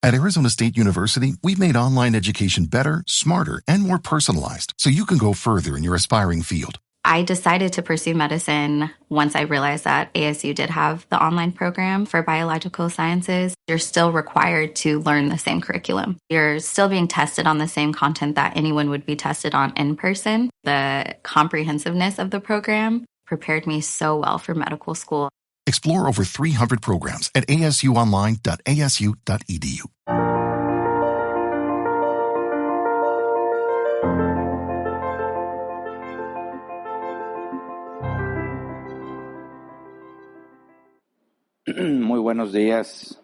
At Arizona State University, we've made online education better, smarter, and more personalized so you can go further in your aspiring field. I decided to pursue medicine once I realized that ASU did have the online program for biological sciences. You're still required to learn the same curriculum. You're still being tested on the same content that anyone would be tested on in person. The comprehensiveness of the program prepared me so well for medical school. Explore over 300 programs at asuonline.asu.edu. Muy buenos días.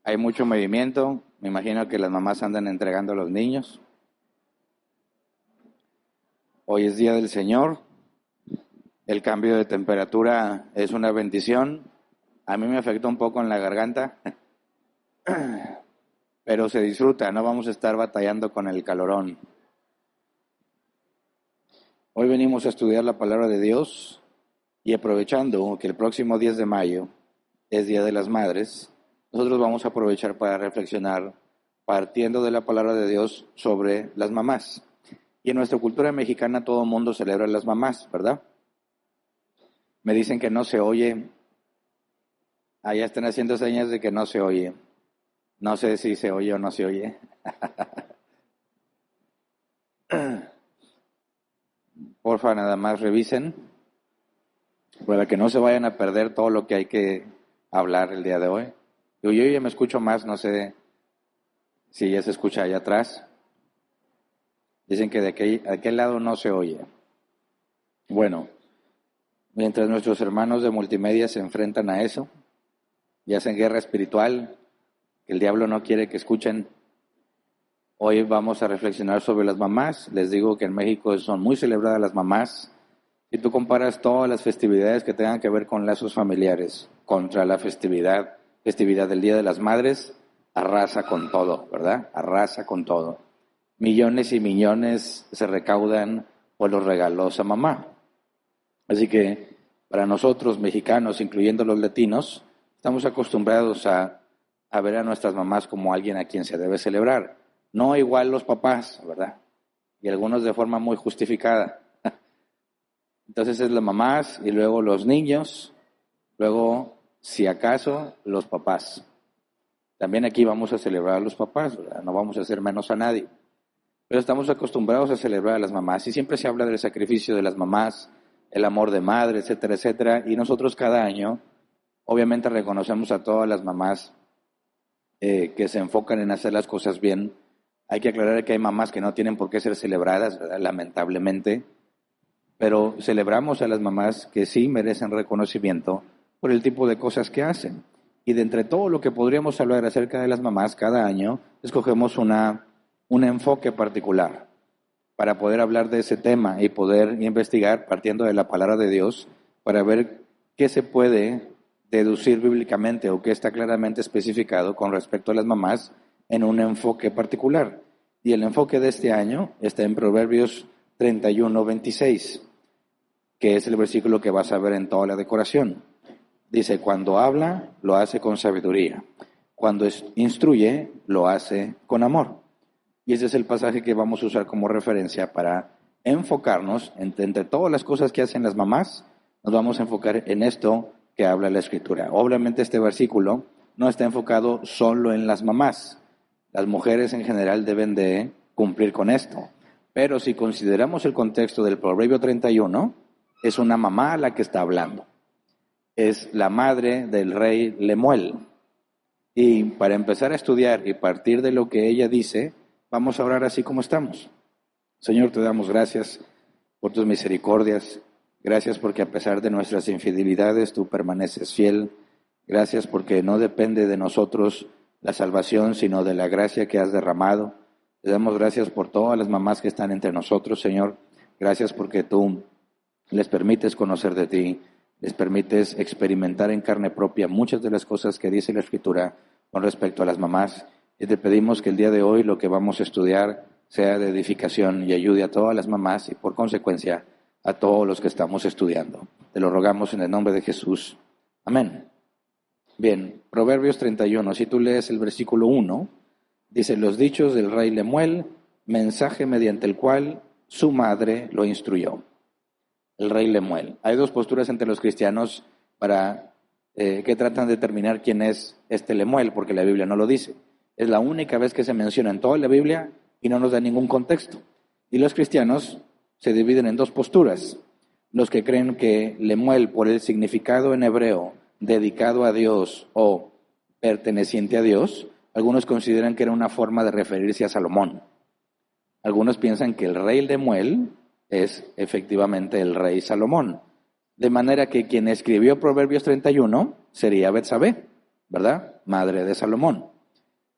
Hay mucho movimiento. Me imagino que las mamás andan entregando a los niños. Hoy es Día del Señor. El cambio de temperatura es una bendición. A mí me afectó un poco en la garganta, pero se disfruta, no vamos a estar batallando con el calorón. Hoy venimos a estudiar la palabra de Dios y aprovechando que el próximo 10 de mayo es Día de las Madres, nosotros vamos a aprovechar para reflexionar partiendo de la palabra de Dios sobre las mamás. Y en nuestra cultura mexicana todo el mundo celebra a las mamás, ¿verdad? Me dicen que no se oye. Allá están haciendo señas de que no se oye. No sé si se oye o no se oye. Porfa, nada más revisen para que no se vayan a perder todo lo que hay que hablar el día de hoy. Yo ya me escucho más, no sé si ya se escucha allá atrás. Dicen que de aquel lado no se oye. Bueno, mientras nuestros hermanos de multimedia se enfrentan a eso y hacen guerra espiritual, que el diablo no quiere que escuchen, hoy vamos a reflexionar sobre las mamás. Les digo que en México son muy celebradas las mamás. Si tú comparas todas las festividades que tengan que ver con lazos familiares contra la festividad del Día de las Madres, arrasa con todo, ¿verdad? Arrasa con todo. Millones y millones se recaudan por los regalos a mamá. Así que para nosotros mexicanos, incluyendo los latinos, estamos acostumbrados a ver a nuestras mamás como alguien a quien se debe celebrar. No igual los papás, ¿verdad? Y algunos de forma muy justificada. Entonces es las mamás y luego los niños, luego, si acaso, los papás. También aquí vamos a celebrar a los papás, ¿verdad? No vamos a hacer menos a nadie. Pero estamos acostumbrados a celebrar a las mamás y siempre se habla del sacrificio de las mamás, el amor de madre, etcétera, etcétera. Y nosotros cada año, obviamente reconocemos a todas las mamás que se enfocan en hacer las cosas bien. Hay que aclarar que hay mamás que no tienen por qué ser celebradas, ¿verdad? Lamentablemente. Pero celebramos a las mamás que sí merecen reconocimiento por el tipo de cosas que hacen. Y de entre todo lo que podríamos hablar acerca de las mamás, cada año escogemos un enfoque particular para poder hablar de ese tema y poder investigar partiendo de la palabra de Dios para ver qué se puede deducir bíblicamente o qué está claramente especificado con respecto a las mamás en un enfoque particular. Y el enfoque de este año está en Proverbios 31:26, que es el versículo que vas a ver en toda la decoración. Dice, cuando habla, lo hace con sabiduría. Cuando instruye, lo hace con amor. Y ese es el pasaje que vamos a usar como referencia para enfocarnos entre todas las cosas que hacen las mamás. Nos vamos a enfocar en esto que habla la Escritura. Obviamente este versículo no está enfocado solo en las mamás. Las mujeres en general deben de cumplir con esto. Pero si consideramos el contexto del Proverbio 31, es una mamá la que está hablando. Es la madre del rey Lemuel. Y para empezar a estudiar y partir de lo que ella dice, vamos a orar así como estamos. Señor, te damos gracias por tus misericordias. Gracias porque a pesar de nuestras infidelidades, tú permaneces fiel. Gracias porque no depende de nosotros la salvación, sino de la gracia que has derramado. Te damos gracias por todas las mamás que están entre nosotros, Señor. Gracias porque tú les permites conocer de ti, les permites experimentar en carne propia muchas de las cosas que dice la Escritura con respecto a las mamás. Y te pedimos que el día de hoy lo que vamos a estudiar sea de edificación y ayude a todas las mamás y por consecuencia a todos los que estamos estudiando. Te lo rogamos en el nombre de Jesús. Amén. Bien, Proverbios 31, si tú lees el versículo 1, dice, los dichos del rey Lemuel, mensaje mediante el cual su madre lo instruyó. El rey Lemuel. Hay dos posturas entre los cristianos para que tratan de determinar quién es este Lemuel, porque la Biblia no lo dice. Es la única vez que se menciona en toda la Biblia y no nos da ningún contexto. Y los cristianos se dividen en dos posturas. Los que creen que Lemuel, por el significado en hebreo, dedicado a Dios o perteneciente a Dios, algunos consideran que era una forma de referirse a Salomón. Algunos piensan que el rey Lemuel es efectivamente el rey Salomón. De manera que quien escribió Proverbios 31 sería Betsabé, ¿verdad? Madre de Salomón.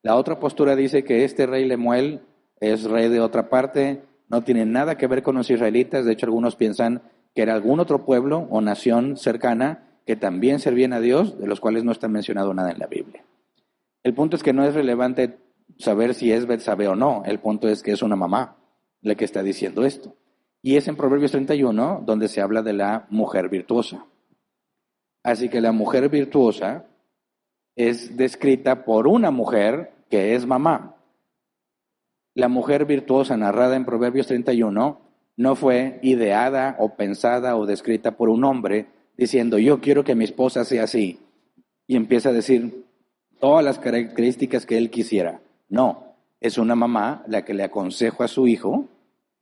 La otra postura dice que este rey Lemuel es rey de otra parte, no tiene nada que ver con los israelitas. De hecho, algunos piensan que era algún otro pueblo o nación cercana que también servían a Dios, de los cuales no está mencionado nada en la Biblia. El punto es que no es relevante saber si es Betsabé o no. El punto es que es una mamá la que está diciendo esto. Y es en Proverbios 31 donde se habla de la mujer virtuosa. Así que la mujer virtuosa es descrita por una mujer que es mamá. La mujer virtuosa narrada en Proverbios 31 no fue ideada o pensada o descrita por un hombre diciendo, yo quiero que mi esposa sea así. Y empieza a decir todas las características que él quisiera. No, es una mamá la que le aconseja a su hijo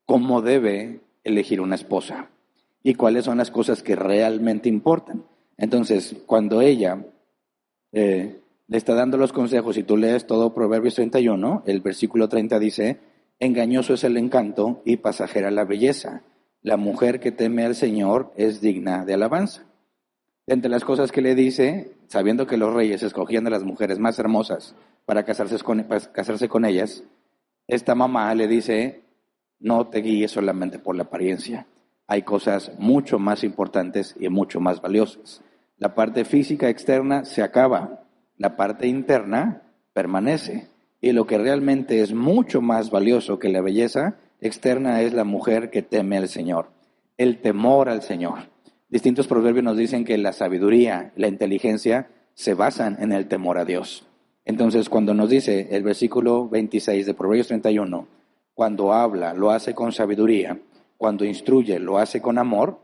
cómo debe elegir una esposa y cuáles son las cosas que realmente importan. Entonces, cuando ella le está dando los consejos, y tú lees todo Proverbios 31, el versículo 30 dice, engañoso es el encanto y pasajera la belleza. La mujer que teme al Señor es digna de alabanza. Entre las cosas que le dice, sabiendo que los reyes escogían a las mujeres más hermosas para casarse con ellas, esta mamá le dice, no te guíes solamente por la apariencia. Hay cosas mucho más importantes y mucho más valiosas. La parte física externa se acaba, la parte interna permanece. Y lo que realmente es mucho más valioso que la belleza externa es la mujer que teme al Señor, el temor al Señor. Distintos proverbios nos dicen que la sabiduría, la inteligencia se basan en el temor a Dios. Entonces, cuando nos dice el versículo 26 de Proverbios 31, cuando habla, lo hace con sabiduría, cuando instruye, lo hace con amor,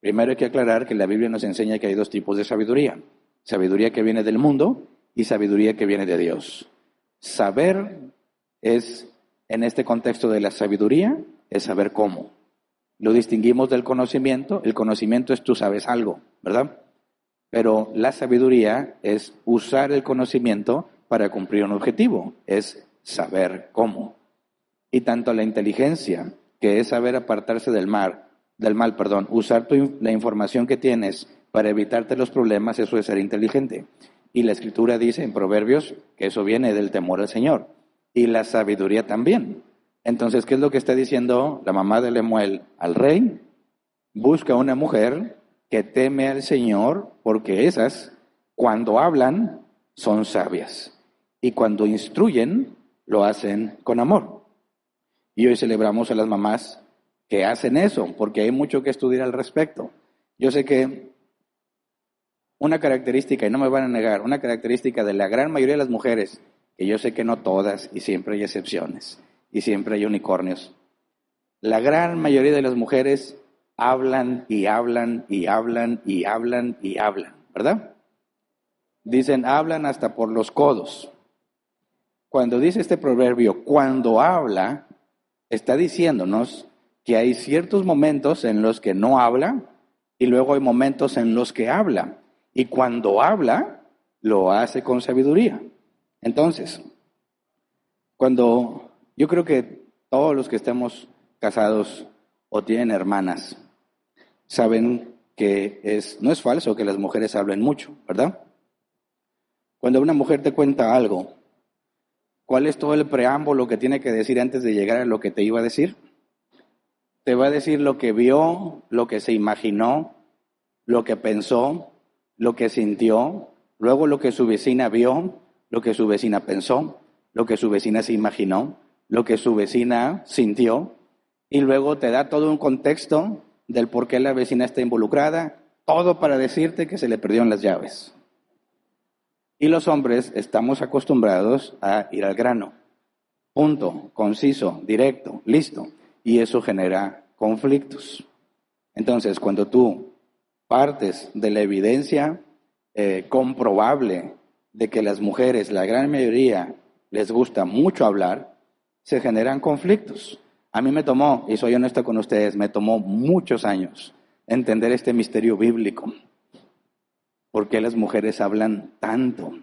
primero hay que aclarar que la Biblia nos enseña que hay dos tipos de sabiduría. Sabiduría que viene del mundo y sabiduría que viene de Dios. Saber es, en este contexto de la sabiduría, es saber cómo. Lo distinguimos del conocimiento. El conocimiento es tú sabes algo, ¿verdad? Pero la sabiduría es usar el conocimiento para cumplir un objetivo, es saber cómo. Y tanto la inteligencia, que es saber apartarse del mal, usar la información que tienes para evitarte los problemas, eso es ser inteligente. Y la Escritura dice en Proverbios que eso viene del temor al Señor. Y la sabiduría también. Entonces, ¿qué es lo que está diciendo la mamá de Lemuel al rey? Busca una mujer que teme al Señor, porque esas, cuando hablan, son sabias. Y cuando instruyen, lo hacen con amor. Y hoy celebramos a las mamás que hacen eso, porque hay mucho que estudiar al respecto. Yo sé que una característica, y no me van a negar, una característica de la gran mayoría de las mujeres, que yo sé que no todas, y siempre hay excepciones, y siempre hay unicornios. La gran mayoría de las mujeres hablan y hablan y hablan y hablan y hablan, ¿verdad? Dicen, hablan hasta por los codos. Cuando dice este proverbio, cuando habla, está diciéndonos que hay ciertos momentos en los que no habla y luego hay momentos en los que habla. Y cuando habla, lo hace con sabiduría. Entonces, yo creo que todos los que estemos casados o tienen hermanas saben que no es falso que las mujeres hablen mucho, ¿verdad? Cuando una mujer te cuenta algo, ¿cuál es todo el preámbulo que tiene que decir antes de llegar a lo que te iba a decir? Te va a decir lo que vio, lo que se imaginó, lo que pensó, lo que sintió, luego lo que su vecina vio, lo que su vecina pensó, lo que su vecina se imaginó, lo que su vecina sintió, y luego te da todo un contexto del por qué la vecina está involucrada, todo para decirte que se le perdieron las llaves. Y los hombres estamos acostumbrados a ir al grano. Punto, conciso, directo, listo. Y eso genera conflictos. Entonces, cuando tú partes de la evidencia comprobable de que las mujeres, la gran mayoría, les gusta mucho hablar, se generan conflictos. A mí me tomó, y soy honesto con ustedes, me tomó muchos años entender este misterio bíblico. ¿Por qué las mujeres hablan tanto?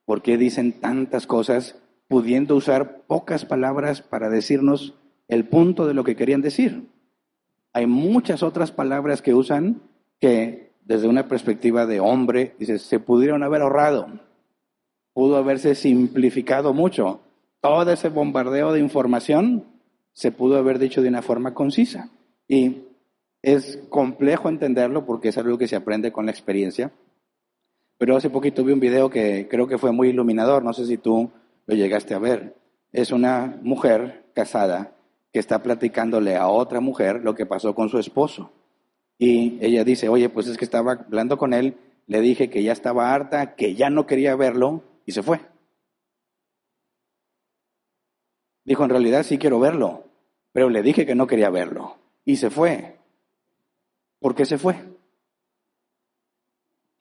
¿Por qué dicen tantas cosas pudiendo usar pocas palabras para decirnos el punto de lo que querían decir? Hay muchas otras palabras que usan que desde una perspectiva de hombre, dices, se pudieron haber ahorrado. Pudo haberse simplificado mucho. Todo ese bombardeo de información se pudo haber dicho de una forma concisa. Y es complejo entenderlo porque es algo que se aprende con la experiencia. Pero hace poquito vi un video que creo que fue muy iluminador. No sé si tú lo llegaste a ver. Es una mujer casada que está platicándole a otra mujer lo que pasó con su esposo. Y ella dice, oye, pues es que estaba hablando con él, le dije que ya estaba harta, que ya no quería verlo y se fue. Dijo, en realidad sí quiero verlo, pero le dije que no quería verlo y se fue. ¿Por qué se fue?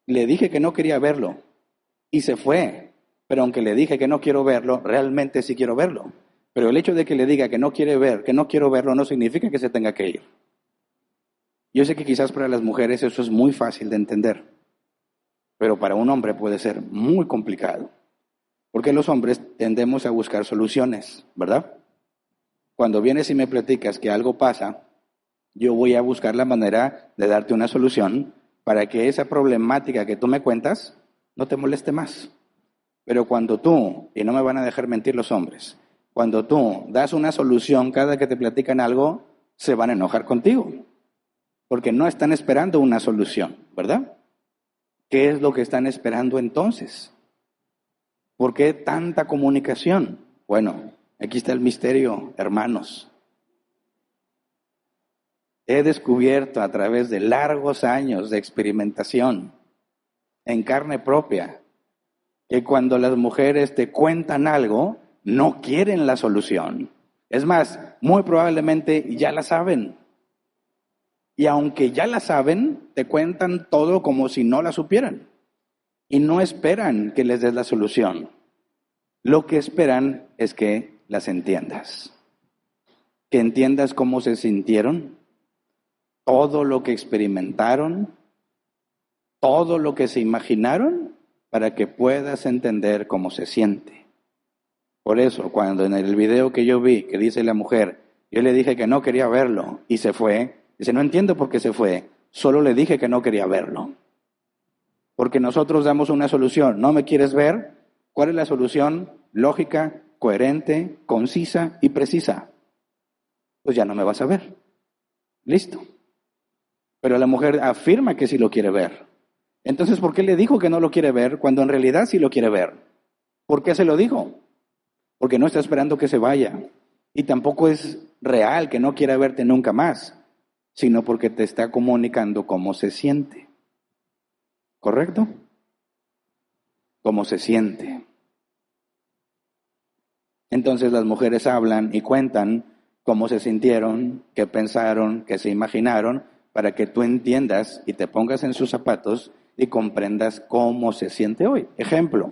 Le dije que no quería verlo y se fue, pero aunque le dije que no quiero verlo, realmente sí quiero verlo. Pero el hecho de que le diga que no quiere ver, que no quiero verlo, no significa que se tenga que ir. Yo sé que quizás para las mujeres eso es muy fácil de entender, pero para un hombre puede ser muy complicado, porque los hombres tendemos a buscar soluciones, ¿verdad? Cuando vienes y me platicas que algo pasa, yo voy a buscar la manera de darte una solución para que esa problemática que tú me cuentas no te moleste más. Pero cuando tú, y no me van a dejar mentir los hombres, cuando tú das una solución cada que te platican algo, se van a enojar contigo. Porque no están esperando una solución, ¿verdad? ¿Qué es lo que están esperando entonces? ¿Por qué tanta comunicación? Bueno, aquí está el misterio, hermanos. He descubierto a través de largos años de experimentación en carne propia que cuando las mujeres te cuentan algo, no quieren la solución. Es más, muy probablemente ya la saben. Y aunque ya la saben, te cuentan todo como si no la supieran. Y no esperan que les des la solución. Lo que esperan es que las entiendas. Que entiendas cómo se sintieron, todo lo que experimentaron, todo lo que se imaginaron, para que puedas entender cómo se siente. Por eso, cuando en el video que yo vi, que dice la mujer, yo le dije que no quería verlo y se fue, dice, no entiendo por qué se fue, solo le dije que no quería verlo. Porque nosotros damos una solución, ¿no me quieres ver? ¿Cuál es la solución lógica, coherente, concisa y precisa? Pues ya no me vas a ver. Listo. Pero la mujer afirma que sí lo quiere ver. Entonces, ¿por qué le dijo que no lo quiere ver cuando en realidad sí lo quiere ver? ¿Por qué se lo dijo? Porque no está esperando que se vaya. Y tampoco es real que no quiera verte nunca más, sino porque te está comunicando cómo se siente. ¿Correcto? Cómo se siente. Entonces las mujeres hablan y cuentan cómo se sintieron, qué pensaron, qué se imaginaron, para que tú entiendas y te pongas en sus zapatos y comprendas cómo se siente hoy. Ejemplo,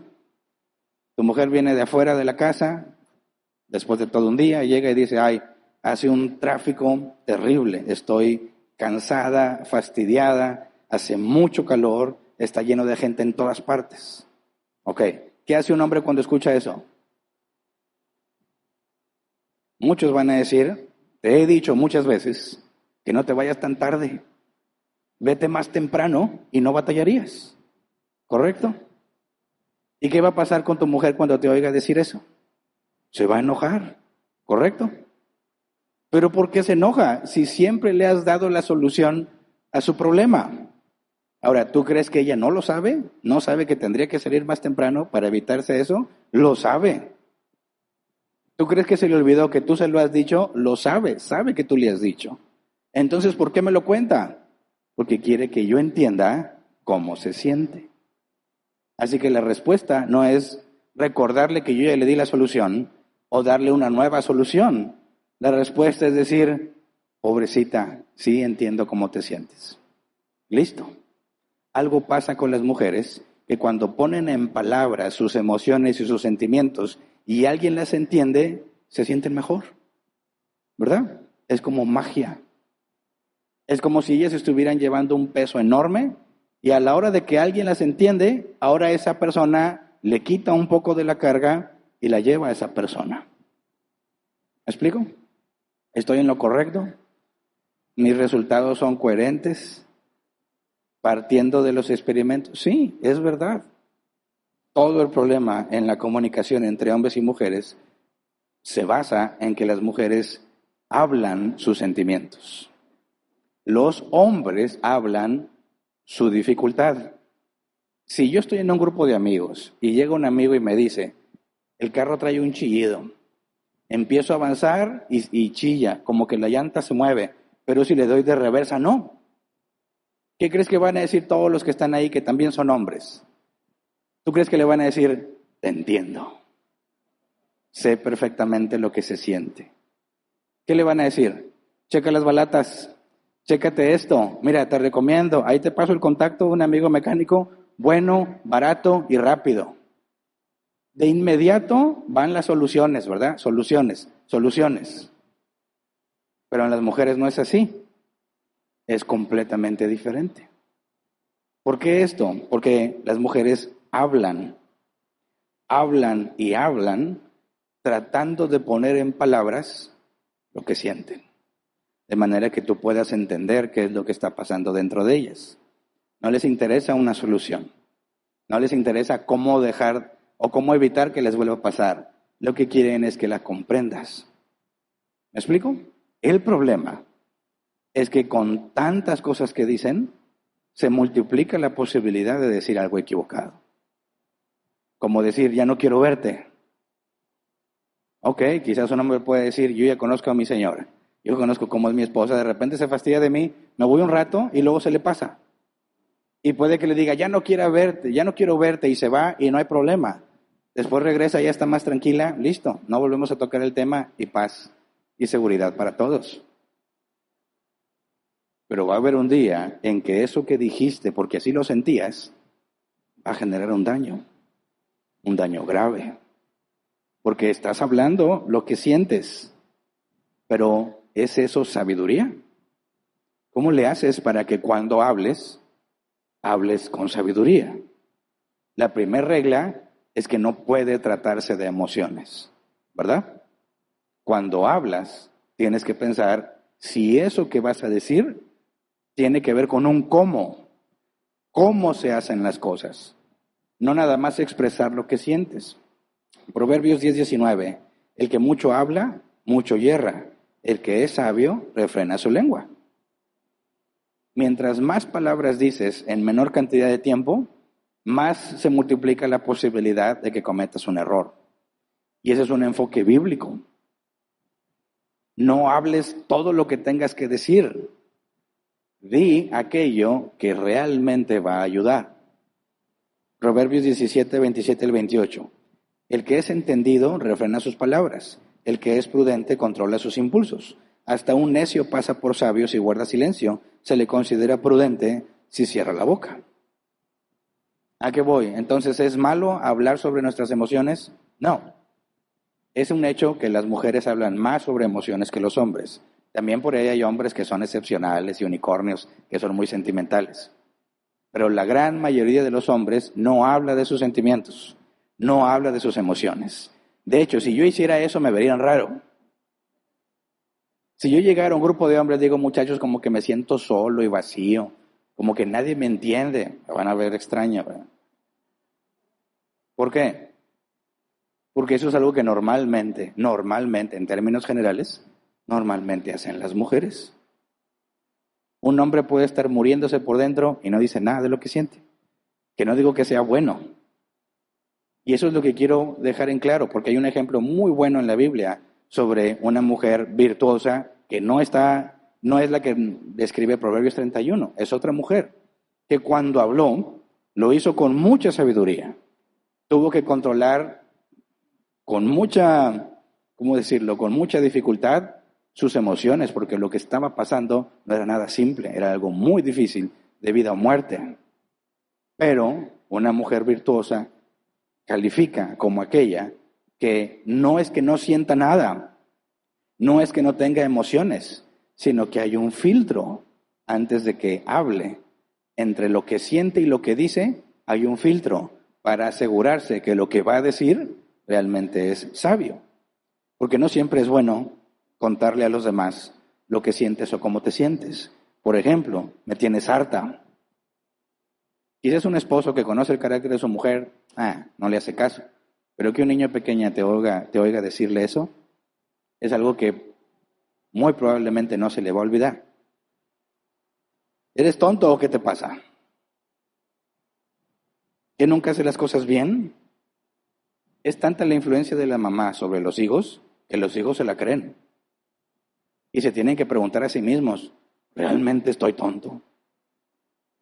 tu mujer viene de afuera de la casa, después de todo un día, llega y dice, ay, hace un tráfico terrible, estoy cansada, fastidiada, hace mucho calor, está lleno de gente en todas partes. Ok, ¿qué hace un hombre cuando escucha eso? Muchos van a decir, te he dicho muchas veces que no te vayas tan tarde, vete más temprano y no batallarías, ¿correcto? ¿Y qué va a pasar con tu mujer cuando te oiga decir eso? Se va a enojar, ¿correcto? ¿Pero por qué se enoja si siempre le has dado la solución a su problema? Ahora, ¿tú crees que ella no lo sabe? ¿No sabe que tendría que salir más temprano para evitarse eso? Lo sabe. ¿Tú crees que se le olvidó que tú se lo has dicho? Lo sabe, sabe que tú le has dicho. Entonces, ¿por qué me lo cuenta? Porque quiere que yo entienda cómo se siente. Así que la respuesta no es recordarle que yo ya le di la solución o darle una nueva solución. La respuesta es decir, pobrecita, sí entiendo cómo te sientes. Listo. Algo pasa con las mujeres que cuando ponen en palabras sus emociones y sus sentimientos y alguien las entiende, se sienten mejor. ¿Verdad? Es como magia. Es como si ellas estuvieran llevando un peso enorme y a la hora de que alguien las entiende, ahora esa persona le quita un poco de la carga y la lleva a esa persona. ¿Me explico? ¿Estoy en lo correcto? ¿Mis resultados son coherentes? ¿Partiendo de los experimentos? Sí, es verdad. Todo el problema en la comunicación entre hombres y mujeres se basa en que las mujeres hablan sus sentimientos. Los hombres hablan su dificultad. Si yo estoy en un grupo de amigos y llega un amigo y me dice, el carro trae un chillido, empiezo a avanzar y chilla, como que la llanta se mueve, pero si le doy de reversa, no. ¿Qué crees que van a decir todos los que están ahí que también son hombres? ¿Tú crees que le van a decir, te entiendo, sé perfectamente lo que se siente? ¿Qué le van a decir? Checa las balatas. Chécate esto, mira, te recomiendo, ahí te paso el contacto de un amigo mecánico, bueno, barato y rápido. De inmediato van las soluciones, ¿verdad? Soluciones. Pero en las mujeres no es así, es completamente diferente. ¿Por qué esto? Porque las mujeres hablan tratando de poner en palabras lo que sienten. De manera que tú puedas entender qué es lo que está pasando dentro de ellas. No les interesa una solución. No les interesa cómo dejar o cómo evitar que les vuelva a pasar. Lo que quieren es que la comprendas. ¿Me explico? El problema es que con tantas cosas que dicen, se multiplica la posibilidad de decir algo equivocado. Como decir, ya no quiero verte. Ok, quizás un hombre puede decir, yo ya conozco a mi señora. Yo conozco cómo es mi esposa, de repente se fastidia de mí, me voy un rato y luego se le pasa. Y puede que le diga, ya no quiero verte y se va y no hay problema. Después regresa, ya está más tranquila, listo, no volvemos a tocar el tema y paz y seguridad para todos. Pero va a haber un día en que eso que dijiste, porque así lo sentías, va a generar un daño grave. Porque estás hablando lo que sientes, pero ¿es eso sabiduría? ¿Cómo le haces para que cuando hables con sabiduría? La primera regla es que no puede tratarse de emociones, ¿verdad? Cuando hablas, tienes que pensar si eso que vas a decir tiene que ver con un cómo se hacen las cosas, no nada más expresar lo que sientes. Proverbios 10:19, el que mucho habla, mucho yerra. El que es sabio, refrena su lengua. Mientras más palabras dices en menor cantidad de tiempo, más se multiplica la posibilidad de que cometas un error. Y ese es un enfoque bíblico. No hables todo lo que tengas que decir. Di aquello que realmente va a ayudar. Proverbios 17:27-28. El que es entendido refrena sus palabras. El que es prudente controla sus impulsos. Hasta un necio pasa por sabio si guarda silencio. Se le considera prudente si cierra la boca. ¿A qué voy? Entonces, ¿es malo hablar sobre nuestras emociones? No. Es un hecho que las mujeres hablan más sobre emociones que los hombres. También por ahí hay hombres que son excepcionales y unicornios, que son muy sentimentales. Pero la gran mayoría de los hombres no habla de sus sentimientos, no habla de sus emociones. De hecho, si yo hiciera eso, me verían raro. Si yo llegara a un grupo de hombres, digo, muchachos, como que me siento solo y vacío, como que nadie me entiende, me van a ver extraño, ¿verdad? ¿Por qué? Porque eso es algo que normalmente, en términos generales, normalmente hacen las mujeres. Un hombre puede estar muriéndose por dentro y no dice nada de lo que siente. Que no digo que sea bueno. Y eso es lo que quiero dejar en claro, porque hay un ejemplo muy bueno en la Biblia sobre una mujer virtuosa que no es la que describe Proverbios 31, es otra mujer que cuando habló Lo hizo con mucha sabiduría. Tuvo que controlar con mucha, ¿cómo decirlo?, con mucha dificultad sus emociones, porque lo que estaba pasando no era nada simple, era algo muy difícil de vida o muerte. Pero una mujer virtuosa califica como aquella que no es que no sienta nada, no es que no tenga emociones, sino que hay un filtro antes de que hable. Entre lo que siente y lo que dice, hay un filtro para asegurarse que lo que va a decir realmente es sabio. Porque no siempre es bueno contarle a los demás lo que sientes o cómo te sientes. Por ejemplo, me tienes harta. Quizás un esposo que conoce el carácter de su mujer, no le hace caso. Pero que un niño pequeño te oiga decirle eso, es algo que muy probablemente no se le va a olvidar. ¿Eres tonto o qué te pasa? ¿Que nunca hace las cosas bien? Es tanta la influencia de la mamá sobre los hijos que los hijos se la creen. Y se tienen que preguntar a sí mismos, ¿realmente estoy tonto?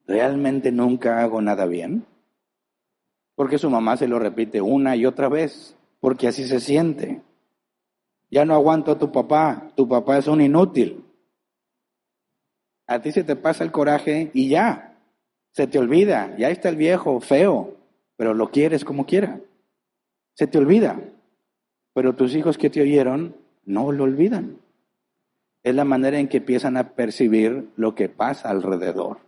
¿Realmente nunca hago nada bien? Porque su mamá se lo repite una y otra vez, porque así se siente. Ya no aguanto a tu papá es un inútil. A ti se te pasa el coraje y ya, se te olvida, ya está el viejo, feo, pero lo quieres como quiera. Se te olvida, pero tus hijos que te oyeron no lo olvidan. Es la manera en que empiezan a percibir lo que pasa alrededor.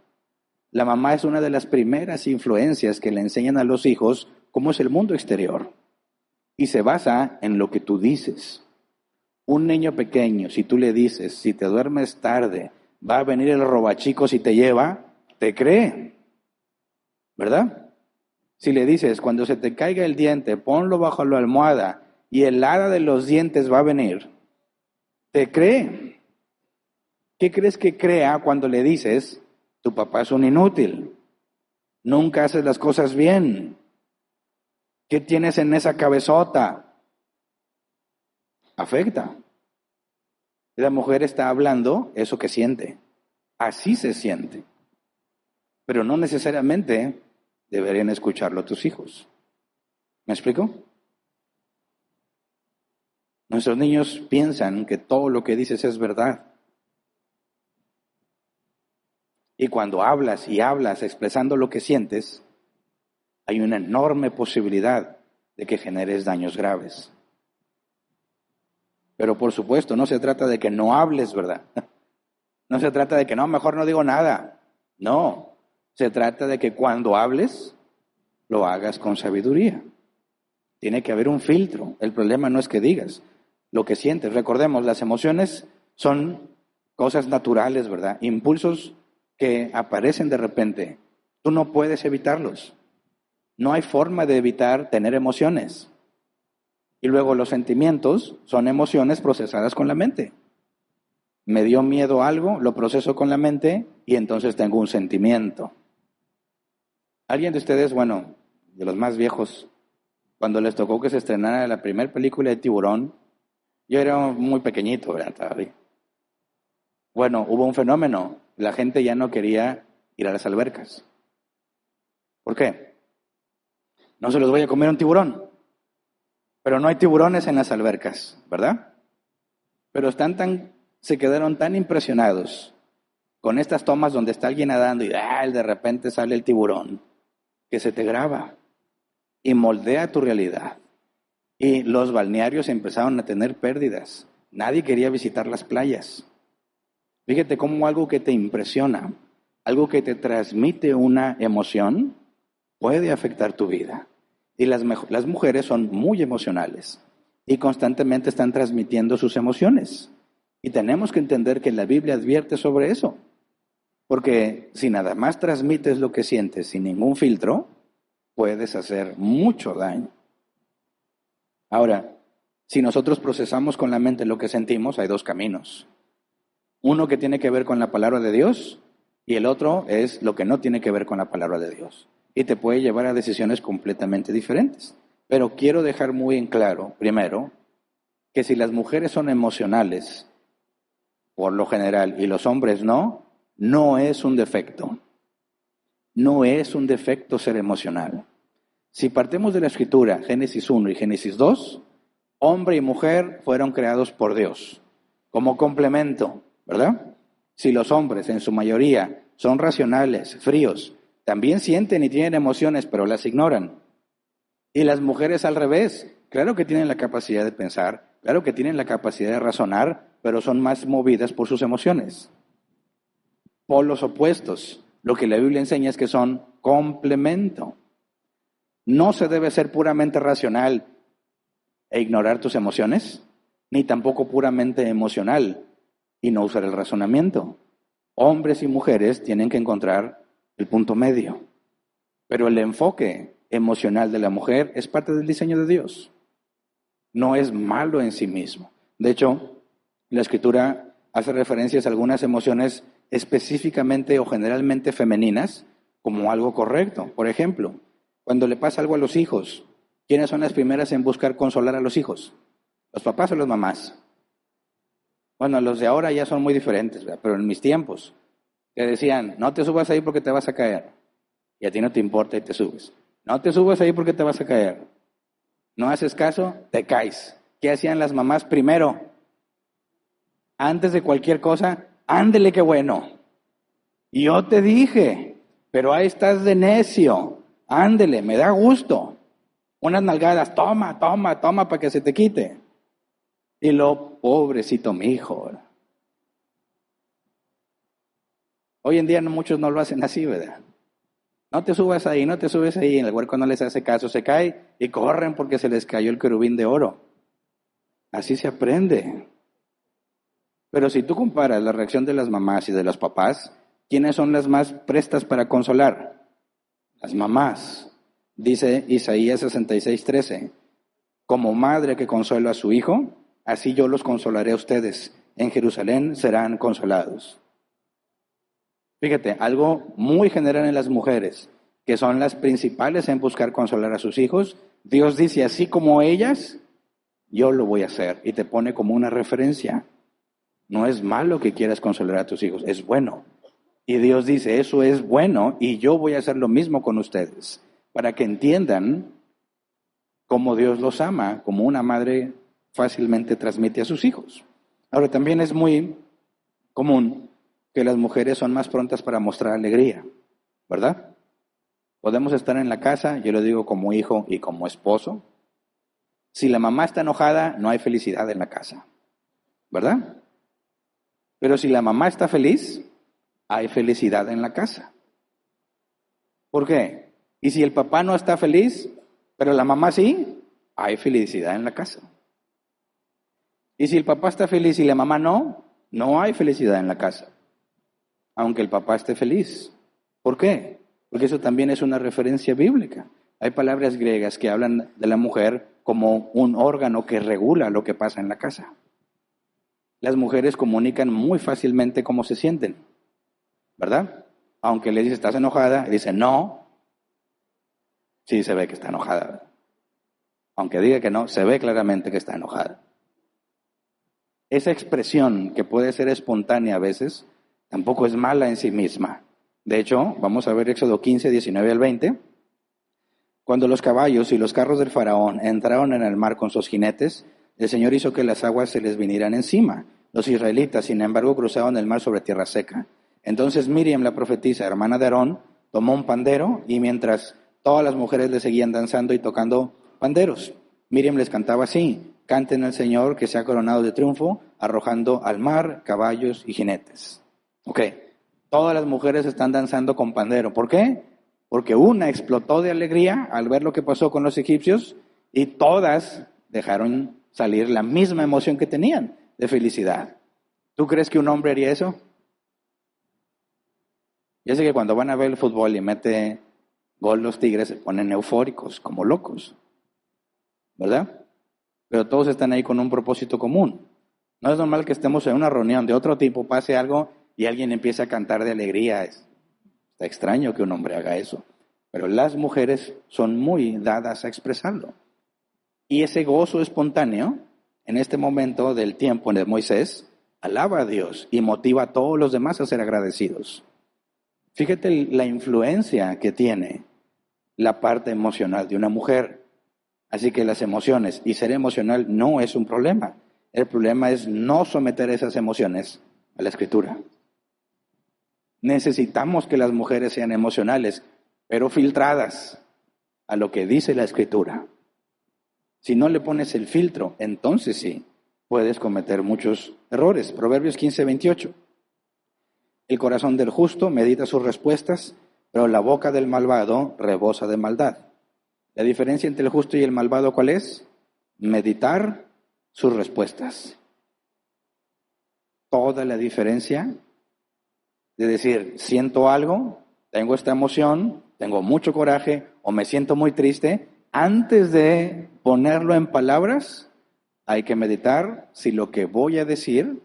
La mamá es una de las primeras influencias que le enseñan a los hijos cómo es el mundo exterior. Y se basa en lo que tú dices. Un niño pequeño, si tú le dices, si te duermes tarde, va a venir el robachicos y te lleva, te cree. ¿Verdad? Si le dices, cuando se te caiga el diente, ponlo bajo la almohada y el hada de los dientes va a venir, te cree. ¿Qué crees que crea cuando le dices, tu papá es un inútil, nunca haces las cosas bien? ¿Qué tienes en esa cabezota? Afecta. La mujer está hablando eso que siente. Así se siente. Pero no necesariamente deberían escucharlo tus hijos. ¿Me explico? Nuestros niños piensan que todo lo que dices es verdad. Y cuando hablas y hablas expresando lo que sientes, hay una enorme posibilidad de que generes daños graves. Pero por supuesto, no se trata de que no hables, ¿verdad? No se trata de que no, mejor no digo nada. No, se trata de que cuando hables, lo hagas con sabiduría. Tiene que haber un filtro. El problema no es que digas lo que sientes. Recordemos, las emociones son cosas naturales, ¿verdad? Impulsos que aparecen de repente. Tú no puedes evitarlos. No hay forma de evitar tener emociones. Y luego los sentimientos son emociones procesadas con la mente. Me dio miedo algo, lo proceso con la mente y entonces tengo un sentimiento. ¿Alguien de ustedes, bueno, de los más viejos, cuando les tocó que se estrenara la primera película de Tiburón, yo era muy pequeñito, ¿verdad? Todavía. Bueno, hubo un fenómeno. La gente ya no quería ir a las albercas. ¿Por qué? No se los voy a comer un tiburón. Pero no hay tiburones en las albercas, ¿verdad? Pero se quedaron tan impresionados con estas tomas donde está alguien nadando y de repente sale el tiburón, que se te graba y moldea tu realidad. Y los balnearios empezaron a tener pérdidas. Nadie quería visitar las playas. Fíjate cómo algo que te impresiona, algo que te transmite una emoción, puede afectar tu vida. Y las mujeres son muy emocionales y constantemente están transmitiendo sus emociones. Y tenemos que entender que la Biblia advierte sobre eso. Porque si nada más transmites lo que sientes sin ningún filtro, puedes hacer mucho daño. Ahora, si nosotros procesamos con la mente lo que sentimos, hay dos caminos. Uno que tiene que ver con la palabra de Dios y el otro es lo que no tiene que ver con la palabra de Dios. Y te puede llevar a decisiones completamente diferentes. Pero quiero dejar muy en claro, primero, que si las mujeres son emocionales, por lo general, y los hombres no es un defecto. No es un defecto ser emocional. Si partimos de la Escritura, Génesis 1 y Génesis 2, hombre y mujer fueron creados por Dios como complemento, ¿verdad? Si los hombres en su mayoría son racionales, fríos, también sienten y tienen emociones, pero las ignoran. Y las mujeres al revés, claro que tienen la capacidad de pensar, claro que tienen la capacidad de razonar, pero son más movidas por sus emociones. Polos opuestos. Lo que la Biblia enseña es que son complemento. No se debe ser puramente racional e ignorar tus emociones, ni tampoco puramente emocional y no usar el razonamiento. Hombres y mujeres tienen que encontrar el punto medio. Pero el enfoque emocional de la mujer es parte del diseño de Dios. No es malo en sí mismo. De hecho, la Escritura hace referencias a algunas emociones específicamente o generalmente femeninas como algo correcto. Por ejemplo, cuando le pasa algo a los hijos, ¿quiénes son las primeras en buscar consolar a los hijos? ¿Los papás o las mamás? Bueno, los de ahora ya son muy diferentes, ¿verdad? Pero en mis tiempos, te decían, no te subas ahí porque te vas a caer. Y a ti no te importa y te subes. No te subas ahí porque te vas a caer. No haces caso, te caes. ¿Qué hacían las mamás primero? Antes de cualquier cosa, ándele qué bueno. Y yo te dije, pero ahí estás de necio. Ándele, me da gusto. Unas nalgadas, toma para que se te quite. Y lo, pobrecito mi hijo. Hoy en día muchos no lo hacen así, ¿verdad? No te subas ahí, no te subes ahí. En el huerco no les hace caso, se cae y corren porque se les cayó el querubín de oro. Así se aprende. Pero si tú comparas la reacción de las mamás y de los papás, ¿quiénes son las más prestas para consolar? Las mamás. Dice Isaías 66:13, como madre que consuela a su hijo, así yo los consolaré a ustedes. En Jerusalén serán consolados. Fíjate, algo muy general en las mujeres, que son las principales en buscar consolar a sus hijos. Dios dice, así como ellas, yo lo voy a hacer. Y te pone como una referencia. No es malo que quieras consolar a tus hijos, es bueno. Y Dios dice, eso es bueno y yo voy a hacer lo mismo con ustedes. Para que entiendan cómo Dios los ama, como una madre fácilmente transmite a sus hijos. Ahora, también es muy común que las mujeres son más prontas para mostrar alegría, ¿verdad? Podemos estar en la casa, yo lo digo como hijo y como esposo. Si la mamá está enojada, no hay felicidad en la casa, ¿verdad? Pero si la mamá está feliz, hay felicidad en la casa. ¿Por qué? Y si el papá no está feliz, pero la mamá sí, hay felicidad en la casa. Y si el papá está feliz y la mamá no, no hay felicidad en la casa. Aunque el papá esté feliz. ¿Por qué? Porque eso también es una referencia bíblica. Hay palabras griegas que hablan de la mujer como un órgano que regula lo que pasa en la casa. Las mujeres comunican muy fácilmente cómo se sienten, ¿verdad? Aunque le dice, ¿estás enojada? Y dice, no. Sí, se ve que está enojada, ¿verdad? Aunque diga que no, se ve claramente que está enojada. Esa expresión, que puede ser espontánea a veces, tampoco es mala en sí misma. De hecho, vamos a ver Éxodo 15, 19 al 20. Cuando los caballos y los carros del faraón entraron en el mar con sus jinetes, el Señor hizo que las aguas se les vinieran encima. Los israelitas, sin embargo, cruzaban el mar sobre tierra seca. Entonces Miriam, la profetisa, hermana de Aarón, tomó un pandero y mientras todas las mujeres le seguían danzando y tocando panderos, Miriam les cantaba así: canten al Señor que se ha coronado de triunfo, arrojando al mar caballos y jinetes. Ok, todas las mujeres están danzando con pandero. ¿Por qué? Porque una explotó de alegría al ver lo que pasó con los egipcios y todas dejaron salir la misma emoción que tenían de felicidad. ¿Tú crees que un hombre haría eso? Yo sé que cuando van a ver el fútbol y mete gol los Tigres se ponen eufóricos, como locos, ¿verdad? Pero todos están ahí con un propósito común. No es normal que estemos en una reunión de otro tipo, pase algo y alguien empieza a cantar de alegría. Está extraño que un hombre haga eso. Pero las mujeres son muy dadas a expresarlo. Y ese gozo espontáneo, en este momento del tiempo de Moisés, alaba a Dios y motiva a todos los demás a ser agradecidos. Fíjate la influencia que tiene la parte emocional de una mujer. Así que las emociones y ser emocional no es un problema. El problema es no someter esas emociones a la Escritura. Necesitamos que las mujeres sean emocionales, pero filtradas a lo que dice la Escritura. Si no le pones el filtro, entonces sí, puedes cometer muchos errores. Proverbios 15:28. El corazón del justo medita sus respuestas, pero la boca del malvado rebosa de maldad. La diferencia entre el justo y el malvado, ¿cuál es? Meditar sus respuestas. Toda la diferencia de decir, siento algo, tengo esta emoción, tengo mucho coraje o me siento muy triste, antes de ponerlo en palabras, hay que meditar si lo que voy a decir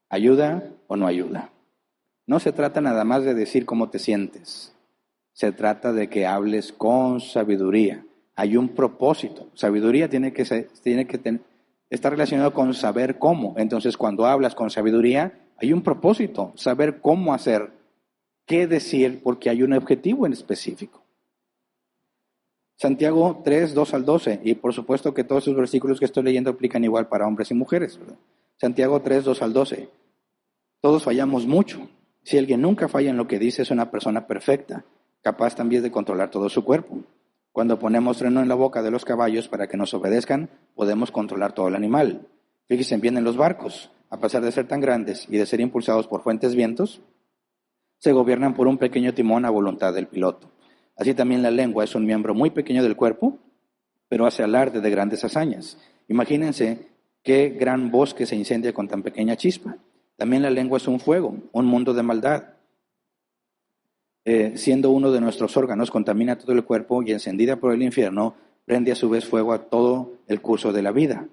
ayuda o no ayuda. No se trata nada más de decir cómo te sientes. Se trata de que hables con sabiduría. Hay un propósito. Sabiduría tiene que estar relacionado con saber cómo. Entonces, cuando hablas con sabiduría, hay un propósito. Saber cómo hacer, qué decir, porque hay un objetivo en específico. Santiago 3, 2 al 12. Y por supuesto que todos esos versículos que estoy leyendo aplican igual para hombres y mujeres, ¿verdad? Santiago 3, 2 al 12. Todos fallamos mucho. Si alguien nunca falla en lo que dice, es una persona perfecta, capaz también de controlar todo su cuerpo. Cuando ponemos freno en la boca de los caballos para que nos obedezcan, podemos controlar todo el animal. Fíjense bien en los barcos, a pesar de ser tan grandes y de ser impulsados por fuertes vientos, se gobiernan por un pequeño timón a voluntad del piloto. Así también la lengua es un miembro muy pequeño del cuerpo, pero hace alarde de grandes hazañas. Imagínense qué gran bosque se incendia con tan pequeña chispa. También la lengua es un fuego, un mundo de maldad. Siendo uno de nuestros órganos, contamina todo el cuerpo y encendida por el infierno, prende a su vez fuego a todo el curso de la vida.